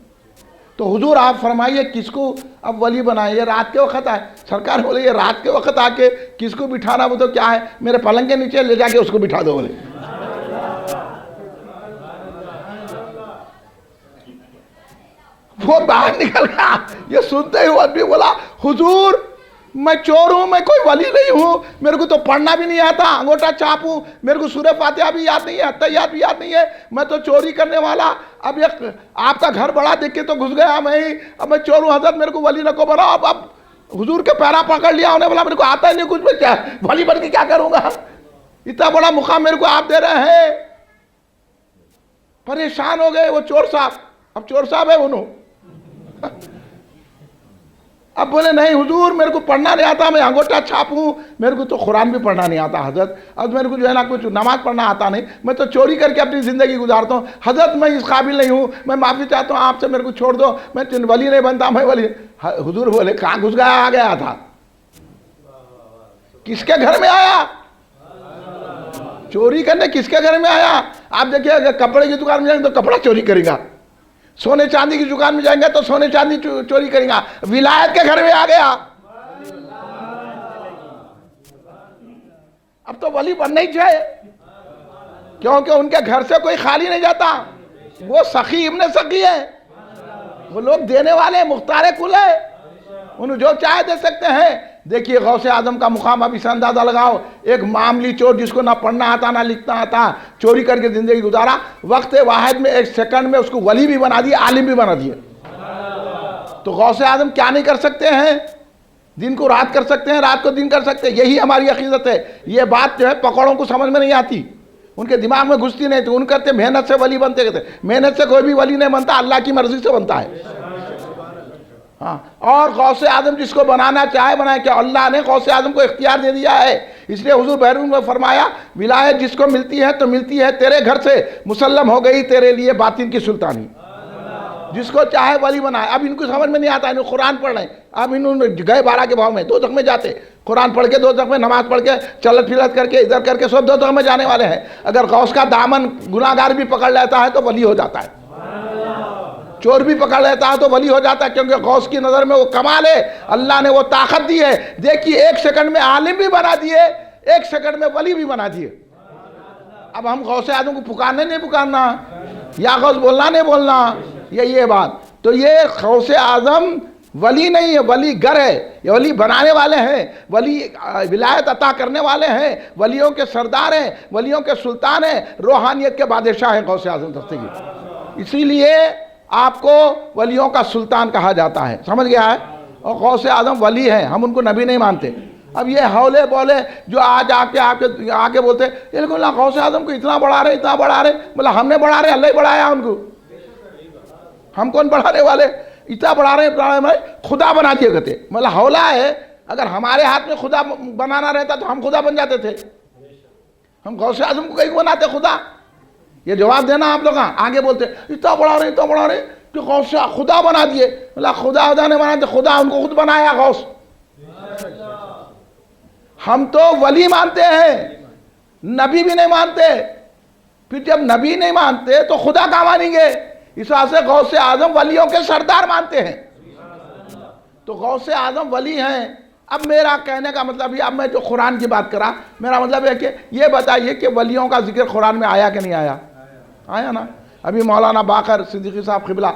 تو حضور آپ فرمائیے کس کو اب ولی بنائے؟ یہ رات کے وقت آئے. سرکار بولے یہ رات کے وقت آ کے کس کو بٹھانا؟ وہ تو کیا ہے، میرے پلنگ کے نیچے لے جا کے اس کو بٹھا دو. بولے وہ باہر نکل گیا. یہ سنتے ہی وہ آدمی بولا حضور میں چور ہوں، میں کوئی ولی نہیں ہوں، میرے کو تو پڑھنا بھی نہیں آتا، انگوٹھا چھاپ ہوں، میرے کو سورہ فاتحہ بھی یاد نہیں ہے، اتحیات بھی یاد نہیں ہے، میں تو چوری کرنے والا. اب یہ آپ کا گھر بڑا دیکھ کے تو گھس گیا میں ہی، اب میں چور ہوں، حضرت میرے کو ولی نہ کو بناؤ. اب حضور کے پیرا پکڑ لیا. انہیں بولا میرے کو آتا ہی نہیں کچھ، میں کیا ولی بن کے کیا کروں گا؟ اتنا بڑا مقام میرے کو آپ دے رہے ہیں. پریشان ہو گئے وہ چور صاحب. اب چور صاحب ہے انہوں. اب بولے نہیں حضور میرے کو پڑھنا نہیں آتا، میں انگوٹھا چھاپوں، میرے کو تو قرآن بھی پڑھنا نہیں آتا حضرت، اب میرے کو جو ہے نا کچھ نماز پڑھنا آتا نہیں، میں تو چوری کر کے اپنی زندگی گزارتا ہوں، حضرت میں اس قابل نہیں ہوں، میں معافی چاہتا ہوں آپ سے، میرے کو چھوڑ دو، میں ولی نہیں بنتا، میں ولی. حضور بولے کہاں گھس گیا آ گیا تھا؟ کس کے گھر میں آیا؟ چوری کرنے کس کے گھر میں آیا؟ آپ دیکھیے اگر کپڑے کی دکان میں جائیں گے تو کپڑا چوری کرے گا، سونے چاندی کی دکان میں جائیں گے تو سونے چاندی چوری کریں گا. ولایت کے گھر میں آ گیا. اب تو ولی بننا ہی چاہے، کیونکہ ان کے گھر سے کوئی خالی نہیں جاتا. وہ سخی ابن سخی ہے، وہ لوگ دینے والے مختار کل ہے، انہوں جو چاہے دے سکتے ہیں. دیکھیے غوث اعظم کا مقام اب اس اندازہ لگاؤ، ایک معمولی چور جس کو نہ پڑھنا آتا نہ لکھنا آتا، چوری کر کے زندگی گزارا، وقت واحد میں ایک سیکنڈ میں اس کو ولی بھی بنا دیا، عالم بھی بنا دیا. تو غوث اعظم کیا نہیں کر سکتے ہیں؟ دن کو رات کر سکتے ہیں، رات کو دن کر سکتے ہیں. یہی ہماری عقیدت ہے. یہ بات جو ہے پکوڑوں کو سمجھ میں نہیں آتی، ان کے دماغ میں گھستی نہیں تھی. ان کرتے محنت سے ولی بنتے کہتے، محنت سے کوئی بھی ولی نہیں بنتا، اللہ کی مرضی سے بنتا ہے. ہاں، اور غوث اعظم جس کو بنانا چاہے بنائے، کہ اللہ نے غوث اعظم کو اختیار دے دیا ہے. اس لیے حضور بیرون میں فرمایا ولایت جس کو ملتی ہے تو ملتی ہے تیرے گھر سے، مسلم ہو گئی تیرے لیے باطن کی سلطانی. جس کو چاہے ولی بنائے. اب ان کو سمجھ میں نہیں آتا، انہوں قرآن پڑھ رہے ہیں، اب انہوں نے گئے 12 کے بھاؤ میں، دوزخ میں جاتے، قرآن پڑھ کے دوزخ میں، نماز پڑھ کے چلت پھرت کر کے ادھر کر کے سب دوزخ میں جانے والے ہیں. اگر غوث کا دامن گناہگار بھی پکڑ لیتا ہے تو ولی ہو جاتا ہے، چور بھی پکڑ لیتا ہے تو ولی ہو جاتا ہے، کیونکہ غوث کی نظر میں وہ کمال ہے، اللہ نے وہ طاقت دی ہے. دیکھیے ایک سیکنڈ میں عالم بھی بنا دیے، ایک سیکنڈ میں ولی بھی بنا دیے. اب ہم غوث اعظم کو پکارنے نہیں پکارنا، یا غوث بولنا نہیں بولنا، یہ بات. تو یہ غوث اعظم ولی نہیں ہے، ولی گر ہے. یہ ولی بنانے والے ہیں، ولی ولایت عطا کرنے والے ہیں، ولیوں کے سردار ہیں، ولیوں کے سلطان ہیں، روحانیت کے بادشاہ ہیں غوث اعظم دستگیر. اسی لیے آپ کو ولیوں کا سلطان کہا جاتا ہے. سمجھ گیا ہے؟ اور غوث اعظم ولی ہیں، ہم ان کو نبی نہیں مانتے. اب یہ ہولے بولے جو آج آگے بولتے یہ لیکن اللہ غوث اعظم کو اتنا بڑھا رہے، بولا ہم نے بڑھا رہے، اللہ ہی بڑھایا ان کو، ہم کون بڑھانے والے. اتنا پڑھا رہے ہیں خدا بنا دیا کرتے. مطلب حوالہ ہے اگر ہمارے ہاتھ میں خدا بنانا رہتا تو ہم خدا بن جاتے تھے. ہم غوث اعظم کو کہیں بناتے خدا. یہ جواب دینا آپ لوگ. آگے بولتے اتنا پڑھا رہے کہ غوث خدا بنا دیے. مطلب خدا نے بنا دیا, خدا ان کو خود بنایا غوث. ہم تو ولی مانتے ہیں, نبی بھی نہیں مانتے. پھر جب نبی نہیں مانتے تو خدا کا مانیں گے. اس وجہ سے غوث اعظم ولیوں کے سردار مانتے ہیں. تو غوث اعظم ولی ہیں. اب میرا کہنے کا مطلب یہ, اب میں جو قرآن کی بات کرا, میرا مطلب ہے کہ یہ بتائیے کہ ولیوں کا ذکر قرآن میں آیا کہ نہیں آیا؟ آیا نا. ابھی مولانا باقر صدیقی صاحب قبلہ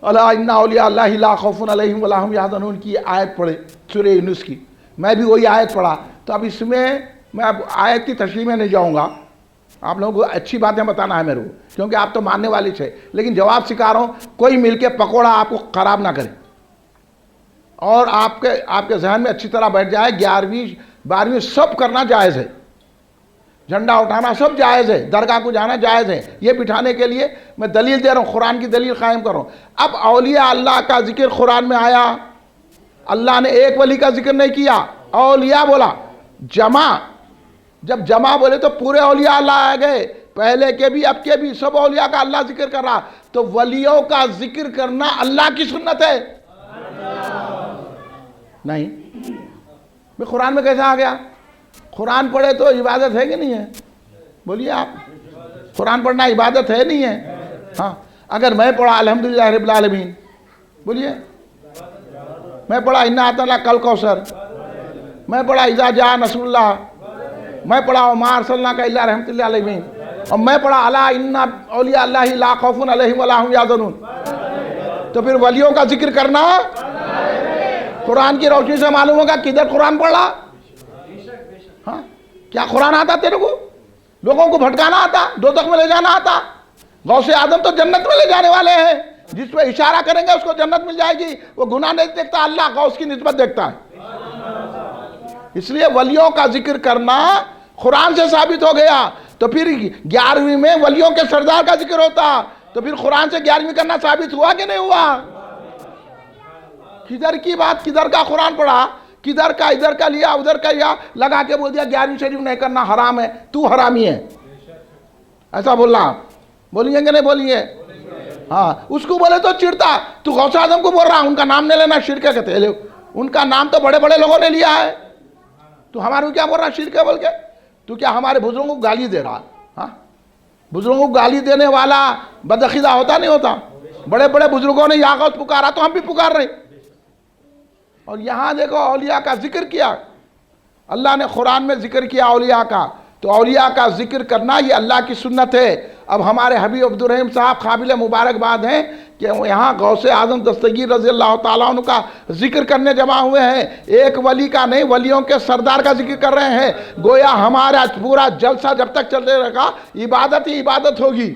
الا ان اولیاء اللہ لا خوف علیہم ولا هم یحزنون کی آیت پڑھے سورہ یونس کی. میں بھی وہی آیت پڑھا. تو اب اس میں میں اب آیت کی تشریح میں نہیں جاؤں گا. آپ لوگوں کو اچھی باتیں بتانا ہے میرے کو, کیونکہ آپ تو ماننے والے تھے. لیکن جواب سکھا رہا ہوں, کوئی مل کے پکوڑا آپ کو خراب نہ کرے اور آپ کے ذہن میں اچھی طرح بیٹھ جائے. 11ویں 12ویں سب کرنا جائز ہے. جھنڈا اٹھانا سب جائز ہے. درگاہ کو جانا جائز ہے. یہ بٹھانے کے لیے میں دلیل دے رہا ہوں, قرآن کی دلیل قائم کر رہا ہوں. اب اولیاء اللہ کا ذکر قرآن میں آیا. اللہ نے ایک ولی کا ذکر نہیں کیا, اولیاء بولا. جب جمع بولے تو پورے اولیاء اللہ آ گئے, پہلے کے بھی اب کے بھی سب اولیاء کا اللہ ذکر کر رہا. تو ولیوں کا ذکر کرنا اللہ کی سنت ہے نہیں. قرآن میں کیسا آ گیا؟ قرآن پڑھے تو عبادت ہے کہ نہیں ہے؟ بولیے آپ. قرآن پڑھنا عبادت ہے نہیں ہے؟ ہاں. اگر میں پڑھا الحمدللہ رب العالمین, بولیے. میں پڑھا انا اعطیناک الکوثر, میں پڑھا اذا جاء نصر اللہ, میں پڑھا وما ارسلناک الا رحمۃ للعالمین, اور میں پڑھا الا ان اولیاء اللہ لا خوف علیہم ولا هم یحزنون. تو پھر ولیوں کا ذکر کرنا قرآن کی روشنی سے معلوم ہوگا کدھر قرآن پڑھ رہا. ہاں, کیا قرآن آتا تیرے کو؟ لوگوں کو بھٹکانا آتا, دوزخ میں لے جانا آتا. غوث اعظم تو جنت میں لے جانے والے ہیں. جس پہ اشارہ کریں گے اس کو جنت مل جائے گی. وہ گناہ نہیں دیکھتا, اللہ غوث کی نسبت دیکھتا ہے. اس لیے ولیوں کا ذکر کرنا قرآن سے ثابت ہو گیا. تو پھر 11ویں میں ولیوں کے سردار کا ذکر ہوتا, تو پھر قرآن سے 11ویں کرنا ثابت ہوا کہ نہیں ہوا؟ کدھر کی بات, کدھر کا قرآن پڑھا, کدھر کا ادھر کا لیا ادھر کا لیا, لگا کے بول دیا 11ویں شریف نہیں کرنا حرام ہے, تو حرامی ہے. ایسا بولنا, بولیے کہ نہیں بولیے؟ ہاں. اس کو بولے تو چڑتا, تو غوث اعظم کو بول رہا ان کا نام نہیں لینا, شرک ہے کہتے ہیں. ان کا نام تو بڑے بڑے لوگوں نے لیا ہے, تو ہمارے کو کیا بول رہا شرک ہے بول کے؟ تو کیا ہمارے بزرگوں کو گالی دے رہا؟ ہاں, بزرگوں کو گالی دینے والا بدعقیدہ ہوتا نہیں ہوتا؟ بڑے بڑے بزرگوں نے یا غوث پکارا تو ہم بھی پکار رہے. اور یہاں دیکھو اولیاء کا ذکر کیا, اللہ نے قرآن میں ذکر کیا اولیاء کا. تو اولیاء کا ذکر کرنا یہ اللہ کی سنت ہے. اب ہمارے حبیب عبدالرحیم صاحب قابل مبارکباد ہیں کہ یہاں غوث اعظم دستگیر رضی اللہ تعالیٰ عنہ کا ذکر کرنے جمع ہوئے ہیں. ایک ولی کا نہیں, ولیوں کے سردار کا ذکر کر رہے ہیں. گویا ہمارا پورا جلسہ جب تک چلتے رہے گا عبادت ہی عبادت ہوگی.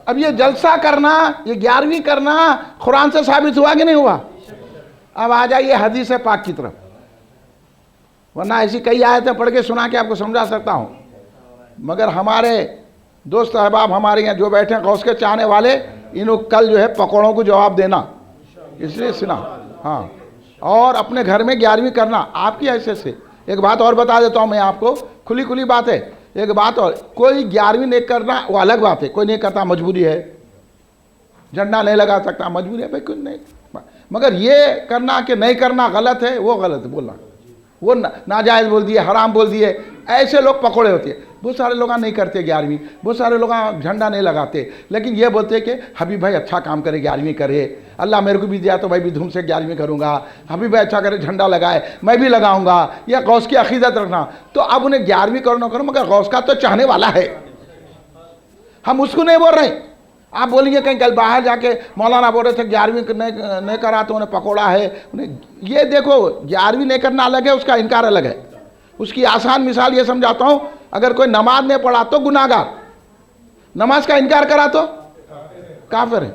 اب یہ جلسہ کرنا, یہ 11ویں کرنا قرآن سے ثابت ہوا کہ نہیں ہوا؟ اب آ جائیے حدیث پاک کی طرف, ورنہ ایسی کئی آیتیں پڑھ کے سنا کے آپ کو سمجھا سکتا ہوں. مگر ہمارے دوست احباب ہمارے یہاں جو بیٹھے ہیں غوث کے چاہنے والے, انہوں کل جو ہے پکوڑوں کو جواب دینا, اس لیے سنا. ہاں, اور اپنے گھر میں 11ویں کرنا آپ کی حیثیت سے. ایک بات اور بتا دیتا ہوں میں آپ کو, کھلی بات ہے. ایک بات اور, کوئی 11ویں نہیں کرنا وہ الگ بات ہے, کوئی نہیں کرتا مجبوری ہے, جھنڈا نہیں لگا سکتا مجبوری ہے بھائی, کوئی نہیں. مگر یہ کرنا کہ نہیں کرنا غلط ہے, وہ غلط ہے بولنا, وہ ناجائز بول دیے, حرام بول دیے. ایسے لوگ پکوڑے ہوتے ہیں. بہت سارے لوگ نہیں کرتے 11ویں, بہت سارے لوگ جھنڈا نہیں لگاتے, لیکن یہ بولتے کہ حبیب بھائی اچھا کام کرے 11ویں کرے, اللہ میرے کو بھی دیا تو بھائی بھی دھوم سے 11ویں کروں گا. حبیب بھائی اچھا کرے جھنڈا لگائے میں بھی لگاؤں گا, یا غوث کی عقیدت رکھنا. تو اب انہیں 11ویں کرو نہ کرو, مگر غوث کا تو چاہنے والا ہے, ہم اس کو نہیں بول رہے. آپ بولیں گے کہیں کل باہر جا کے مولانا بول رہے تھے 11ویں نہیں کرا تو انہیں پکوڑا ہے. یہ دیکھو 11ویں نہیں کرنا الگ ہے, اس کا انکار الگ ہے. اس کی آسان مثال یہ سمجھاتا ہوں، اگر کوئی نماز نہیں پڑھا تو گناہگار، نماز کا انکار کرا تو کافر ہے۔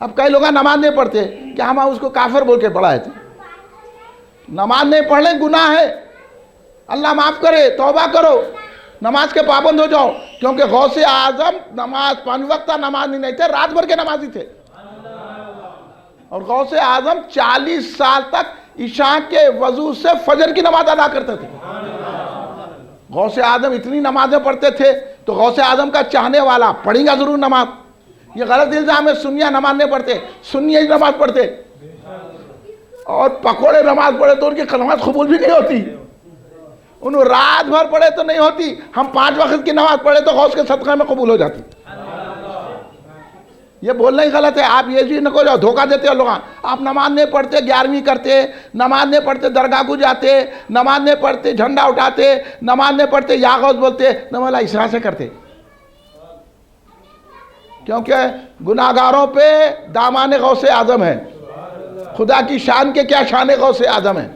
اب کئی لوگ نماز نہیں پڑھتے، کیا ہم اس کو کافر بول کے پڑھائے تھے؟ نماز نہیں پڑھنے گناہ ہے، اللہ معاف کرے، توبہ کرو، نماز کے پابند ہو جاؤ، کیونکہ غوث اعظم نماز 5 وقتہ نماز نہیں تھے، رات بھر کے نمازی تھے، اور غوث اعظم 40 سال تک عشاء کے وضو سے فجر کی نماز ادا کرتے تھے۔ غوث اعظم اتنی نمازیں پڑھتے تھے تو غوث اعظم کا چاہنے والا پڑھیں گا ضرور نماز۔ یہ غلط الزام ہے سنیاں نماز نہیں پڑھتے، سنیاں ہی نماز پڑھتے، اور پکوڑے نماز پڑھے تو ان کی نماز قبول بھی نہیں ہوتی، انہوں رات بھر پڑھے تو نہیں ہوتی، ہم 5 وقت کی نماز پڑھے تو غوث کے صدقہ میں قبول ہو جاتی۔ یہ بولنا ہی غلط ہے، آپ یہ چیز نہ کو جاؤ، دھوکہ دیتے ہو لوگ، آپ نماز نہیں پڑھتے 11ویں کرتے، نماز نہیں پڑھتے درگاہ کو جاتے، نماز نہیں پڑھتے جھنڈا اٹھاتے، نماز نہیں پڑھتے یا غوث بولتے، نماز اس طرح سے کرتے، کیونکہ گناہگاروں پہ دامان غوث اعظم ہے، خدا کی شان کے کیا شان غوث اعظم ہے،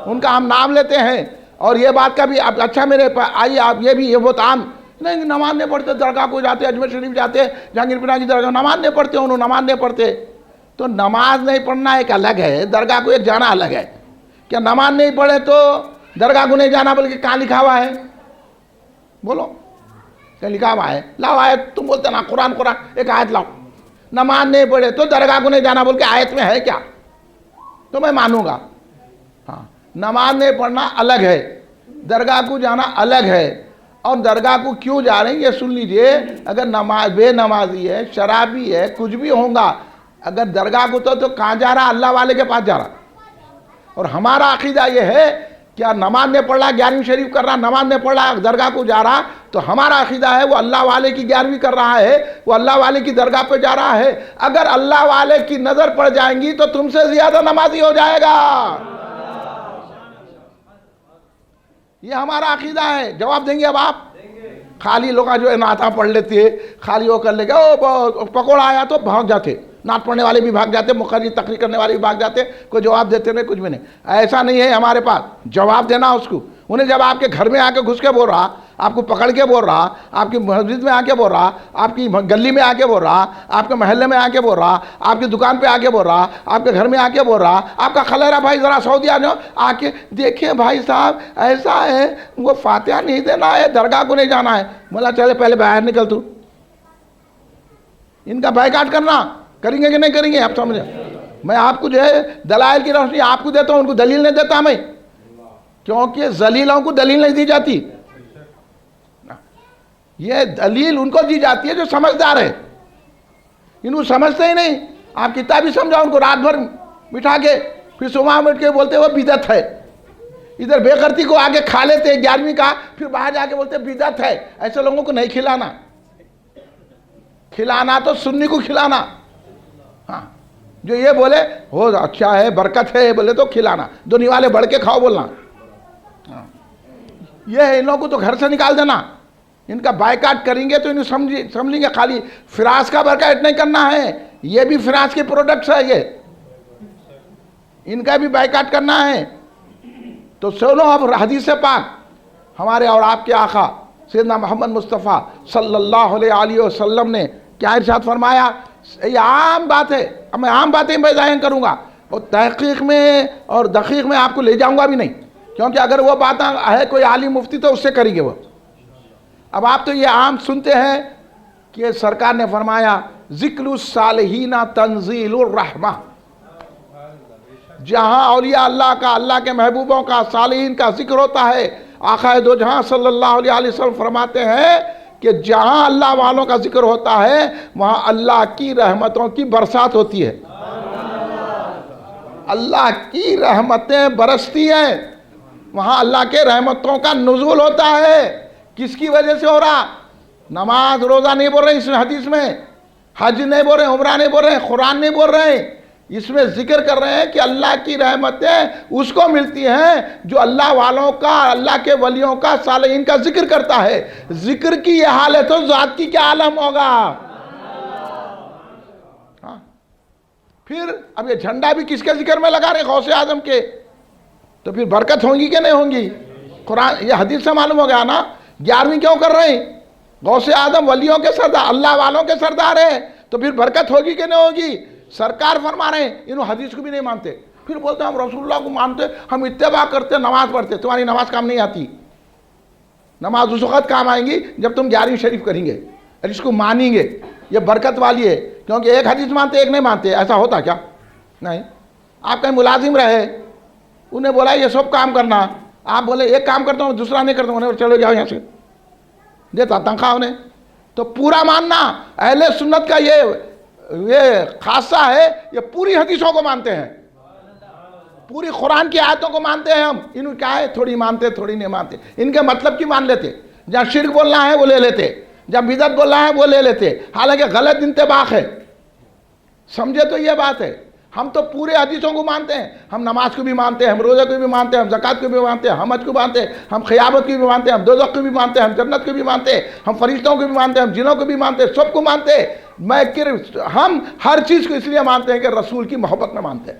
ان کا ہم نام لیتے ہیں۔ اور یہ بات کا بھی اچھا میرے آئیے آپ یہ بھی یہ بہت عام نہیں، نماز نہیں پڑھتے درگاہ کو جاتے، اجمیر شریف جاتے، جہانگیر پناہ کی درگاہ، نماز نہیں پڑھتے، انہوں نماز نہیں پڑھتے، تو نماز نہیں پڑھنا ایک الگ ہے، درگاہ کو ایک جانا الگ ہے۔ کیا نماز نہیں پڑھے تو درگاہ کو نہیں جانا بلکہ کہاں لکھا ہوا ہے؟ بولو کیا لکھا ہوا ہے؟ لاؤ آیت، تم بولتے نا قرآن ایک آیت لاؤ، نماز نہیں پڑھے تو درگاہ کو نہیں جانا بول کے آیت میں ہے کیا؟ تو میں مانوں گا۔ ہاں، نماز نہیں پڑھنا الگ ہے، درگاہ کو جانا الگ ہے، اور درگاہ کو کیوں جا رہے ہیں یہ سن لیجئے، اگر بے نمازی ہے، شرابی ہے، کچھ بھی ہوگا، اگر درگاہ کو تو کہاں جا رہا؟ اللہ والے کے پاس جا رہا۔ اور ہمارا عقیدہ یہ ہے، کیا نماز نہیں پڑھ رہا 11ویں شریف کر رہا، نماز نہیں پڑھ رہا درگاہ کو جا رہا، تو ہمارا عقیدہ ہے وہ اللہ والے کی 11ویں کر رہا ہے، وہ اللہ والے کی درگاہ پہ جا رہا ہے، اگر اللہ والے کی نظر پڑ جائیں گی تو تم سے زیادہ نمازی ہو جائے گا۔ یہ ہمارا عقیدہ ہے۔ جواب دیں گے اب آپ؟ خالی لوگ جو ہے نعتیں پڑھ لیتے ہیں، خالی وہ کر لے گا، او پکوڑا آیا تو بھاگ جاتے، نعت پڑھنے والے بھی بھاگ جاتے، مقرری تقریر کرنے والے بھی بھاگ جاتے، کوئی جواب دیتے نہیں، کچھ بھی نہیں۔ ایسا نہیں ہے ہمارے پاس، جواب دینا اس کو، انہیں جب آپ کے گھر میں آ کے گھس کے بول رہا، آپ کو پکڑ کے بول رہا، آپ کی مسجد میں آ کے بول رہا، آپ کی گلی میں آ کے بول رہا، آپ کے محلے میں آ کے بول رہا، آپ کی دکان پہ آ کے بول رہا، آپ کے گھر میں آ کے بول رہا، آپ کا خلیرہ بھائی ذرا سعودی آ جاؤ، آ کے دیکھیں بھائی صاحب ایسا ہے، وہ فاتحہ نہیں دینا ہے، درگاہ کو نہیں جانا ہے، بولا چلے پہلے باہر نکل تو، ان کا بائیکاٹ کرنا کریں گے کہ نہیں کریں گے؟ آپ سمجھیں، میں آپ کو جو ہے دلائل کی روشنی آپ کو دیتا ہوں، ان کو دلیل نہیں دیتا میں، کیونکہ ذلیلوں کو دلیل نہیں دی جاتی، یہ دلیل ان کو دی جاتی ہے جو سمجھدار ہے، ان کو سمجھتے ہی نہیں۔ آپ کتابی سمجھاؤ ان کو رات بھر بٹھا کے، پھر صبح میں اٹھ کے بولتے وہ بدعت ہے، ادھر بے غیرتی کو آگے کھا لیتے 11ویں کا، پھر باہر جا کے بولتے بدعت ہے۔ ایسے لوگوں کو نہیں کھلانا، کھلانا تو سنی کو کھلانا، ہاں جو یہ بولے ہو اچھا ہے برکت ہے بولے تو کھلانا، دنیا والے بڑھ کے کھاؤ بولنا، یہ ہے ان لوگوں کو تو گھر سے نکال دینا۔ ان کا بائیکاٹ کریں گے تو انہیں سمجھیں گے خالی فراز کا بائیکاٹ نہیں کرنا ہے، یہ بھی فراز کے پروڈکٹس ہے، یہ ان کا بھی بائیکاٹ کرنا ہے۔ تو سنو اب حدیث پاک، ہمارے اور آپ کے آقا سیدنا محمد مصطفیٰ صلی اللہ علیہ وسلم نے کیا ارشاد فرمایا؟ یہ عام بات ہے، اب میں عام باتیں بیان کروں گا اور تحقیق میں اور دقیق میں آپ کو لے جاؤں گا بھی نہیں، کیونکہ اگر وہ بات ہے کوئی عالم مفتی تو اس سے کریں گے وہ۔ اب آپ تو یہ عام سنتے ہیں کہ سرکار نے فرمایا ذکر الصالحین تنزیل الرحمہ، جہاں اولیاء اللہ کا، اللہ کے محبوبوں کا، صالحین کا ذکر ہوتا ہے، آقا دو جہاں صلی اللہ علیہ وسلم فرماتے ہیں کہ جہاں اللہ والوں کا ذکر ہوتا ہے وہاں اللہ کی رحمتوں کی برسات ہوتی ہے، اللہ کی رحمتیں برستی ہیں، وہاں اللہ کے رحمتوں کا نزول ہوتا ہے۔ کس کی وجہ سے ہو رہا؟ نماز روزہ نہیں بول رہے اس حدیث میں، حج نہیں بول رہے، عمرہ نہیں بول رہے، قرآن نہیں بول رہے، اس میں ذکر کر رہے ہیں کہ اللہ کی رحمتیں اس کو ملتی ہیں جو اللہ والوں کا، اللہ کے ولیوں کا، صالحین کا ذکر کرتا ہے۔ ذکر کی یہ حال ہے تو ذات کی کیا عالم ہوگا؟ پھر اب یہ جھنڈا بھی کس کے ذکر میں لگا رہے؟ غوث اعظم کے، تو پھر برکت ہوں گی کہ نہیں ہوں گی؟ قرآن یہ حدیث سے معلوم ہو گیا نا 11ویں کیوں کر رہے ہیں؟ غوث اعظم ولیوں کے سردار، اللہ والوں کے سردار ہیں، تو پھر برکت ہوگی کہ نہیں ہوگی؟ سرکار فرما رہے ہیں، انہوں حدیث کو بھی نہیں مانتے، پھر بولتے ہیں ہم رسول اللہ کو مانتے، ہم اتباع کرتے، نماز پڑھتے۔ تمہاری نماز کام نہیں آتی، نماز اس وقت کام آئیں گی جب تم 11ویں شریف کریں گے اور اس کو مانیں گے۔ یہ برکت والی ہے، کیونکہ ایک حدیث مانتے ایک نہیں مانتے، ایسا ہوتا کیا؟ نہیں۔ آپ کہیں ملازم رہے، انہیں بولا یہ سب کام کرنا، آپ بولے ایک کام کرتا ہوں دوسرا نہیں کرتا ہوں، انہیں چلو جاؤ یہاں سے، دیتا تنخواہ انہیں۔ تو پورا ماننا اہل سنت کا یہ خاصہ ہے، یہ پوری حدیثوں کو مانتے ہیں، پوری قرآن کی آیتوں کو مانتے ہیں ہم۔ انہوں کیا ہے، تھوڑی مانتے تھوڑی نہیں مانتے، ان کے مطلب کی مان لیتے، جہاں شرک بولنا ہے وہ لے لیتے، جہاں بدعت بولنا ہے وہ لے لیتے، حالانکہ غلط انطباق ہے۔ سمجھے تو یہ بات ہے، ہم تو پورے حدیثوں کو مانتے ہیں، ہم نماز کو بھی مانتے ہیں، ہم روزے کو بھی مانتے ہیں، ہم زکوٰۃ کو بھی مانتے ہیں، ہم حج کو مانتے ہیں، ہم قیامت کو بھی مانتے ہیں، ہم دوزخ کو بھی مانتے ہیں، ہم جنت کو بھی مانتے ہیں، ہم فرشتوں کو بھی مانتے ہیں، ہم جنوں کو بھی مانتے ہیں، سب کو مانتے ہیں۔ ہم ہر چیز کو اس لیے مانتے ہیں کہ رسول کی محبت میں مانتے ہیں۔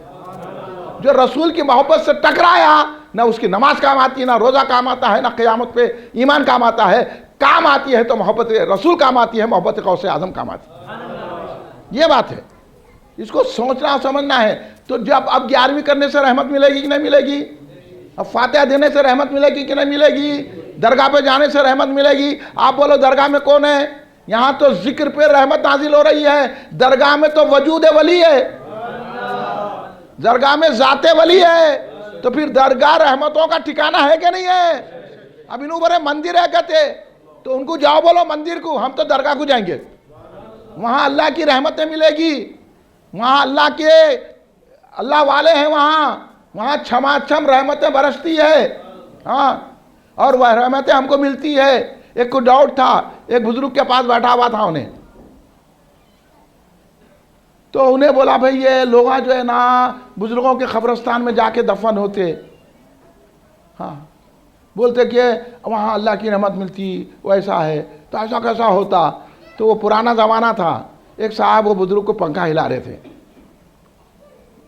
جو رسول کی محبت سے ٹکرایا، نہ اس کی نماز کام آتی ہے، نہ روزہ کام آتا ہے، نہ قیامت پہ ایمان کام آتا ہے۔ کام آتی ہے تو محبت رسول کام آتی ہے، محبت غوث اعظم کام آتی ہے۔ یہ بات ہے، اس کو سوچنا سمجھنا ہے۔ تو جب اب 11ویں کرنے سے رحمت ملے گی کہ نہیں ملے گی؟ اب فاتحہ دینے سے رحمت ملے گی کہ نہیں ملے گی؟ درگاہ پہ جانے سے رحمت ملے گی؟ آپ بولو درگاہ میں کون ہے؟ یہاں تو ذکر پہ رحمت نازل ہو رہی ہے، درگاہ میں تو وجود ولی ہے، درگاہ میں ذات ولی ہے، تو پھر درگاہ رحمتوں کا ٹھکانہ ہے کہ نہیں ہے؟ اب انہوں بڑے مندر ہے کہتے، تو ان کو جاؤ بولو مندر کو، ہم تو درگاہ کو جائیں گے، وہاں اللہ کی رحمتیں ملے گی، وہاں اللہ والے ہیں، وہاں چھما چھم رحمتیں برستی ہے، ہاں، اور وہ رحمتیں ہم کو ملتی ہے۔ ایک کو ڈاؤٹ تھا، ایک بزرگ کے پاس بیٹھا ہوا تھا انہیں، تو انہیں بولا بھئی یہ لوگ جو ہے نا بزرگوں کے قبرستان میں جا کے دفن ہوتے، ہاں، بولتے کہ وہاں اللہ کی رحمت ملتی، وہ ایسا ہے، تو ایسا کیسا ہوتا؟ تو وہ پرانا زمانہ تھا، ایک صاحب وہ بزرگ کو پنکھا ہلا رہے تھے،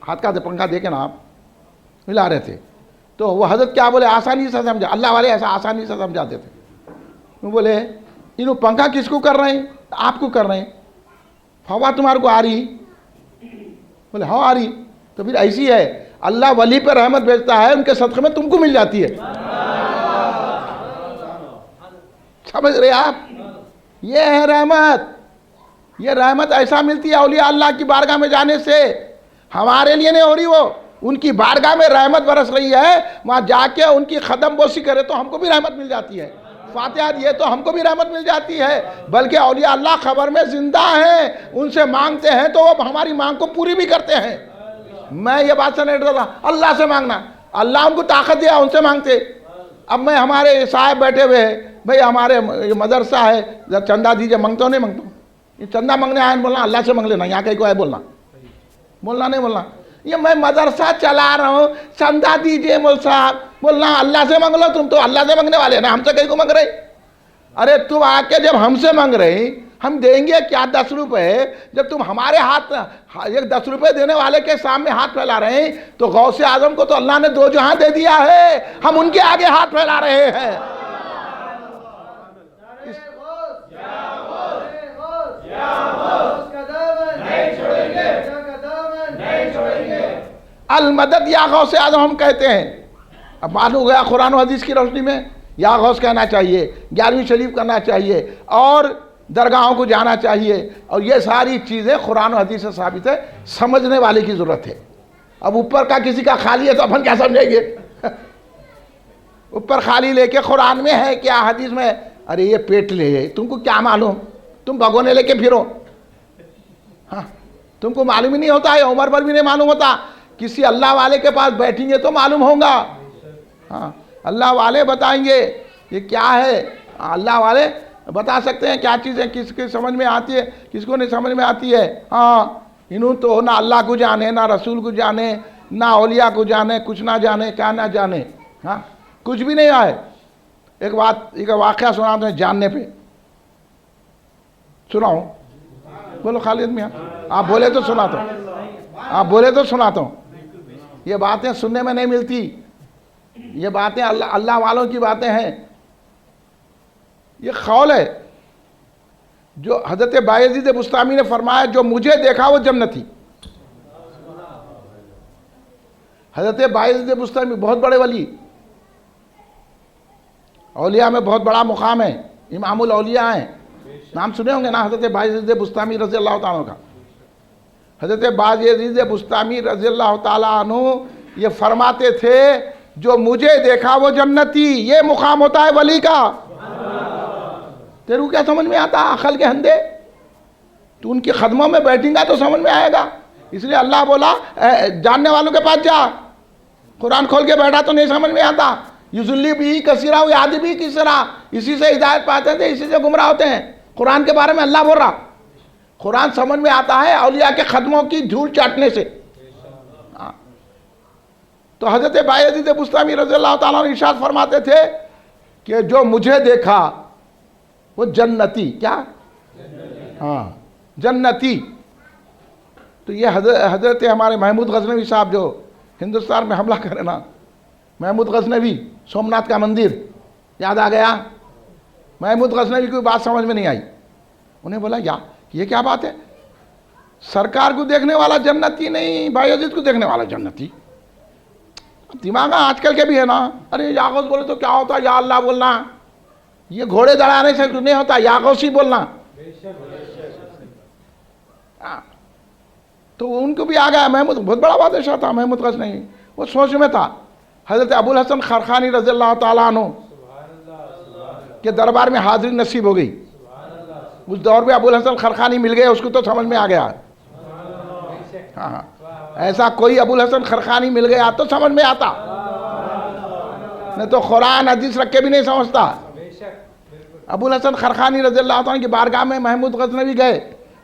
ہاتھ کا پنکھا دے کے نا آپ ہلا رہے تھے، تو وہ حضرت کیا بولے، آسانی سے سمجھا، اللہ والے ایسا آسانی سے سمجھاتے تھے۔ وہ بولے انہوں پنکھا کس کو کر رہے ہیں؟ آپ کو کر رہے ہیں، ہوا تمہارے کو آ رہی؟ بولے ہاں آ رہی۔ تو پھر ایسی ہے، اللہ ولی پر رحمت بھیجتا ہے، ان کے صدقے میں تم کو مل جاتی ہے، سمجھ رہے آپ؟ یہ ہے رحمت، یہ رحمت ایسا ملتی ہے اولیاء اللہ کی بارگاہ میں جانے سے، ہمارے لیے نہیں ہو رہی، وہ ان کی بارگاہ میں رحمت برس رہی ہے، وہاں جا کے ان کی قدم بوسی کرے تو ہم کو بھی رحمت مل جاتی ہے، فاتحہ دیے تو ہم کو بھی رحمت مل جاتی ہے، بلکہ اولیاء اللہ خبر میں زندہ ہیں، ان سے مانگتے ہیں تو وہ ہماری مانگ کو پوری بھی کرتے ہیں۔ میں یہ بات سے نہیں ڈرتا اللہ سے مانگنا، اللہ ان کو طاقت دیا، ان سے مانگتے۔ اب میں ہمارے صاحب بیٹھے ہوئے ہیں، بھئی ہمارے مدرسہ ہے، چندہ دیجئے، مانگتا ہوں نہیں مانگتا ہوں، یہ چندہ مانگنے آئے بولنا اللہ سے مانگ لینا، یہاں کہیں کو ہے بولنا نہیں بولنا، یہ میں مدرسہ چلا رہا ہوں، چندہ دیجئے مول صاحب، بولنا اللہ سے مانگ لو، تم تو اللہ سے مانگنے والے نا، ہم سے کہیں کو مانگ رہے؟ ارے تم آ کے جب ہم سے مانگ رہے، ہم دیں گے کیا 10 روپے؟ جب تم ہمارے ہاتھ ایک 10 روپے دینے والے کے سامنے ہاتھ پھیلا رہے ہیں، تو غوث اعظم کو تو اللہ نے 2 جہاں دے دیا ہے، ہم ان کے آگے ہاتھ پھیلا رہے ہیں۔ المدد یا غوث اعظم ہم کہتے ہیں، اب معلوم ہو گیا قرآن و حدیث کی روشنی میں یا غوث کہنا چاہیے، 11ویں شریف کرنا چاہیے، اور درگاہوں کو جانا چاہیے، اور یہ ساری چیزیں قرآن و حدیث سے ثابت ہے، سمجھنے والے کی ضرورت ہے۔ اب اوپر کا کسی کا خالی ہے تو اپن کیا سمجھیں گے؟ اوپر خالی لے کے قرآن میں ہے کیا، حدیث میں؟ ارے یہ پیٹ لے، تم کو کیا معلوم؟ تم بھگونے لے کے پھرو، ہاں، تم کو معلوم ہی نہیں ہوتا ہے، عمر پر بھی نہیں معلوم ہوتا، کسی اللہ والے کے پاس بیٹھیں گے تو معلوم ہوگا، ہاں، اللہ والے بتائیں گے یہ کیا ہے، اللہ والے بتا سکتے ہیں کیا چیزیں کس کے سمجھ میں آتی ہے، کس کو نہیں سمجھ میں آتی ہے۔ ہاں، انہوں تو نہ اللہ کو جانے، نہ رسول کو جانے، نہ اولیاء کو جانے، کچھ نہ جانے، کیا نہ جانے، ہاں، کچھ بھی نہیں آئے۔ ایک واقعہ سنا دیں جاننے پہ، سناؤں؟ بولو خالد میاں، آپ بولے تو سنا تو، آپ بولے تو سناتا ہوں، یہ باتیں سننے میں نہیں ملتی، یہ باتیں اللہ والوں کی باتیں ہیں، یہ قول ہے جو حضرت بایزید بسطامی نے فرمایا جو مجھے دیکھا وہ جنتی۔ حضرت بایزید بسطامی بہت بڑے ولی، اولیاء میں بہت بڑا مقام ہے، امام الاولیاء ہیں، نام سنے ہوں گے نا حضرت بایزید بسطامی رضی اللہ تعالیٰ عنہ کا۔ حضرت بایزید بسطامی رضی اللہ تعالیٰ عنہ یہ فرماتے تھے جو مجھے دیکھا وہ جنتی۔ یہ مقام ہوتا ہے ولی کا۔ تیرے کو کیا سمجھ میں آتا عقل کے اندھے؟ تو ان کے قدموں میں بیٹھیں گا تو سمجھ میں آئے گا۔ اس لیے اللہ بولا جاننے والوں کے پاس جا، قرآن کھول کے بیٹھا تو نہیں سمجھ میں آتا۔ یضلی بھی کثیرا و یہدی بھی کثیرا، اسی سے ہدایت پاتے تھے، اسی سے گمراہ ہوتے ہیں۔ قرآن کے بارے میں اللہ بول رہا، قرآن سمجھ میں آتا ہے اولیاء کے قدموں کی دھول چاٹنے سے۔ تو حضرت بایزید بسطامی رضی اللہ تعالیٰ عنہ ارشاد فرماتے تھے کہ جو مجھے دیکھا وہ جنتی۔ کیا؟ ہاں جنتی۔ تو یہ حضرت ہمارے محمود غزنوی صاحب جو ہندوستان میں حملہ کرے نا، محمود غزنوی، سومناتھ کا مندر یاد آ گیا؟ محمود غزنوی کی بات سمجھ میں نہیں آئی، انہیں بولا یہ کیا بات ہے، سرکار کو دیکھنے والا جنتی نہیں، بایزید کو دیکھنے والا جنتی۔ دماغ آج کل کے بھی ہے نا، ارے یا غوث بولے تو کیا ہوتا، یا اللہ بولنا، یہ گھوڑے دڑانے سے نہیں ہوتا، یا غوثی بولنا۔ تو ان کو بھی آ گیا، محمود بہت بڑا بادشاہ تھا محمود غزنوی، وہ سوچ میں تھا۔ حضرت ابو الحسن خرقانی رضی اللہ تعالیٰ عنہ کے دربار میں حاضری نصیب ہو گئی۔ اس دور میں ابو الحسن خرقانی مل گئے، اس کو تو سمجھ میں آ گیا۔ ہاں ایسا کوئی ابو الحسن خرقانی مل گیا تو سمجھ میں آتا، نہیں تو قرآن حدیث رکھ کے بھی نہیں سمجھتا۔ ابو الحسن خرقانی رضی اللہ عنہ کی بارگاہ میں محمود غزنوی گئے،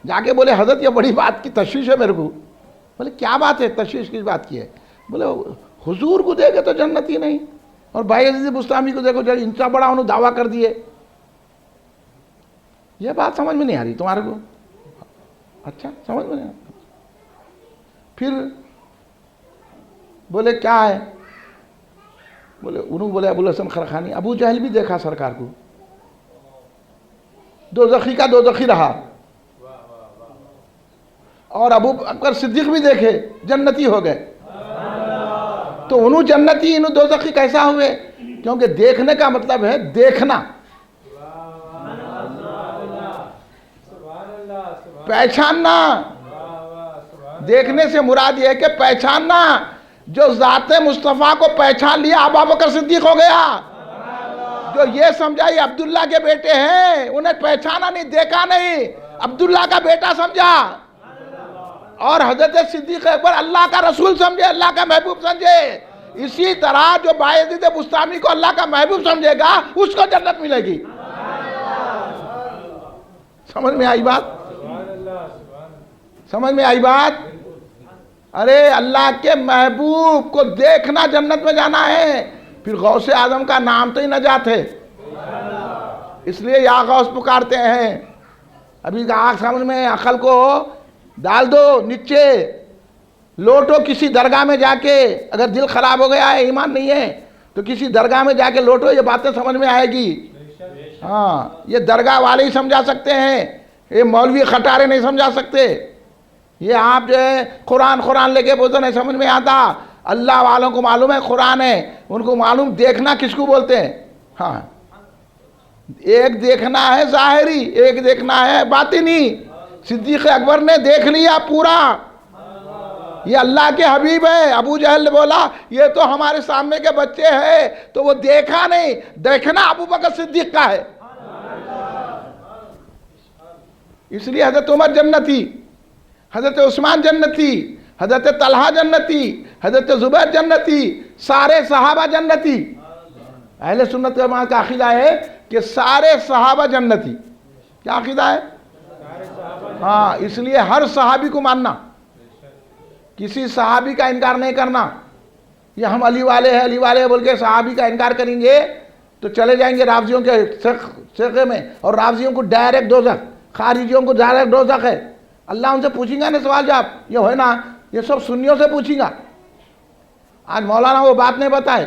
جا کے بولے حضرت یہ بڑی بات کی تشویش ہے میرے کو۔ بولے کیا بات ہے، تشویش کس بات کی ہے؟ بولے حضور کو دیکھے تو جنتی نہیں، اور بایزید بسطامی کو دیکھو جو ان سے بڑا انہوں دعویٰ کر دیے۔ یہ بات سمجھ میں نہیں آ رہی تمہارے کو؟ اچھا سمجھ میں نہیں آ رہی۔ پھر بولے کیا ہے؟ بولے ابو الحسن خرقانی، ابو جہل بھی دیکھا سرکار کو، دوزخی کا دوزخی رہا، اور ابو بکر صدیق بھی دیکھے جنتی ہو گئے۔ تو انہوں جنتی انہوں دوزخی کیسا ہوئے؟ کیونکہ دیکھنے کا مطلب ہے دیکھنا، پہچاننا۔ دیکھنے سے مراد یہ ہے کہ پہچاننا۔ جو ذات مصطفیٰ کو پہچان لیا ابو بکر صدیق ہو گیا۔ جو یہ سمجھا یہ عبداللہ کے بیٹے ہیں، انہیں پہچانا نہیں، دیکھا نہیں، عبداللہ کا بیٹا سمجھا۔ اور حضرت صدیق اکبر اللہ کا رسول سمجھے، اللہ کا محبوب سمجھے۔ اسی طرح جو بایزید بسطامی کو اللہ کا محبوب سمجھے گا اس کو جنت ملے گی۔ سمجھ میں آئی بات؟ سمجھ میں آئی بات؟ ارے اللہ کے محبوب کو دیکھنا جنت میں جانا ہے۔ پھر غوث اعظم کا نام تو ہی نجات ہے، اس لیے یا غوث پکارتے ہیں۔ ابھی آنکھ سمجھ میں، عقل کو ڈال دو نیچے، لوٹو کسی درگاہ میں جا کے۔ اگر دل خراب ہو گیا ہے، ایمان نہیں ہے، تو کسی درگاہ میں جا کے لوٹو، یہ باتیں سمجھ میں آئے گی۔ ہاں یہ درگاہ والے ہی سمجھا سکتے ہیں، یہ مولوی خٹارے نہیں سمجھا سکتے۔ یہ آپ جو ہے قرآن لے کے بولتے نہیں سمجھ میں آتا۔ اللہ والوں کو معلوم ہے قرآن ہے، ان کو معلوم دیکھنا کس کو بولتے ہیں۔ ہاں ایک دیکھنا ہے ظاہری، ایک دیکھنا ہے باطنی۔ صدیق اکبر نے دیکھ لیا پورا، یہ اللہ کے حبیب ہے۔ ابو جہل نے بولا یہ تو ہمارے سامنے کے بچے ہیں، تو وہ دیکھا نہیں، دیکھنا ابو بکر صدیق کا ہے۔ اس لیے حضرت عمر جنتی، حضرت عثمان جنتی، حضرت طلحہ جنتی، حضرت زبیر جنتی، سارے صحابہ جنتی۔ اہل سنت والجماعت کا عقیدہ ہے کہ سارے صحابہ جنتی۔ کیا عقیدہ ہے؟ ہاں اس لیے ہر صحابی کو ماننا، کسی صحابی کا انکار نہیں کرنا۔ یہ ہم علی والے ہیں، علی والے ہیں بول کے صحابی کا انکار کریں گے تو چلے جائیں گے رافضیوں کے سرقے میں، اور رافضیوں کو ڈائریکٹ دوزخ، خارجیوں کو ڈائریکٹ دوزخ ہے۔ اللہ ان سے پوچھیں گا نا سوال جواب، یہ ہوئے نا، یہ سب سنیوں سے پوچھیں گا۔ آج مولانا وہ بات نہیں بتائے،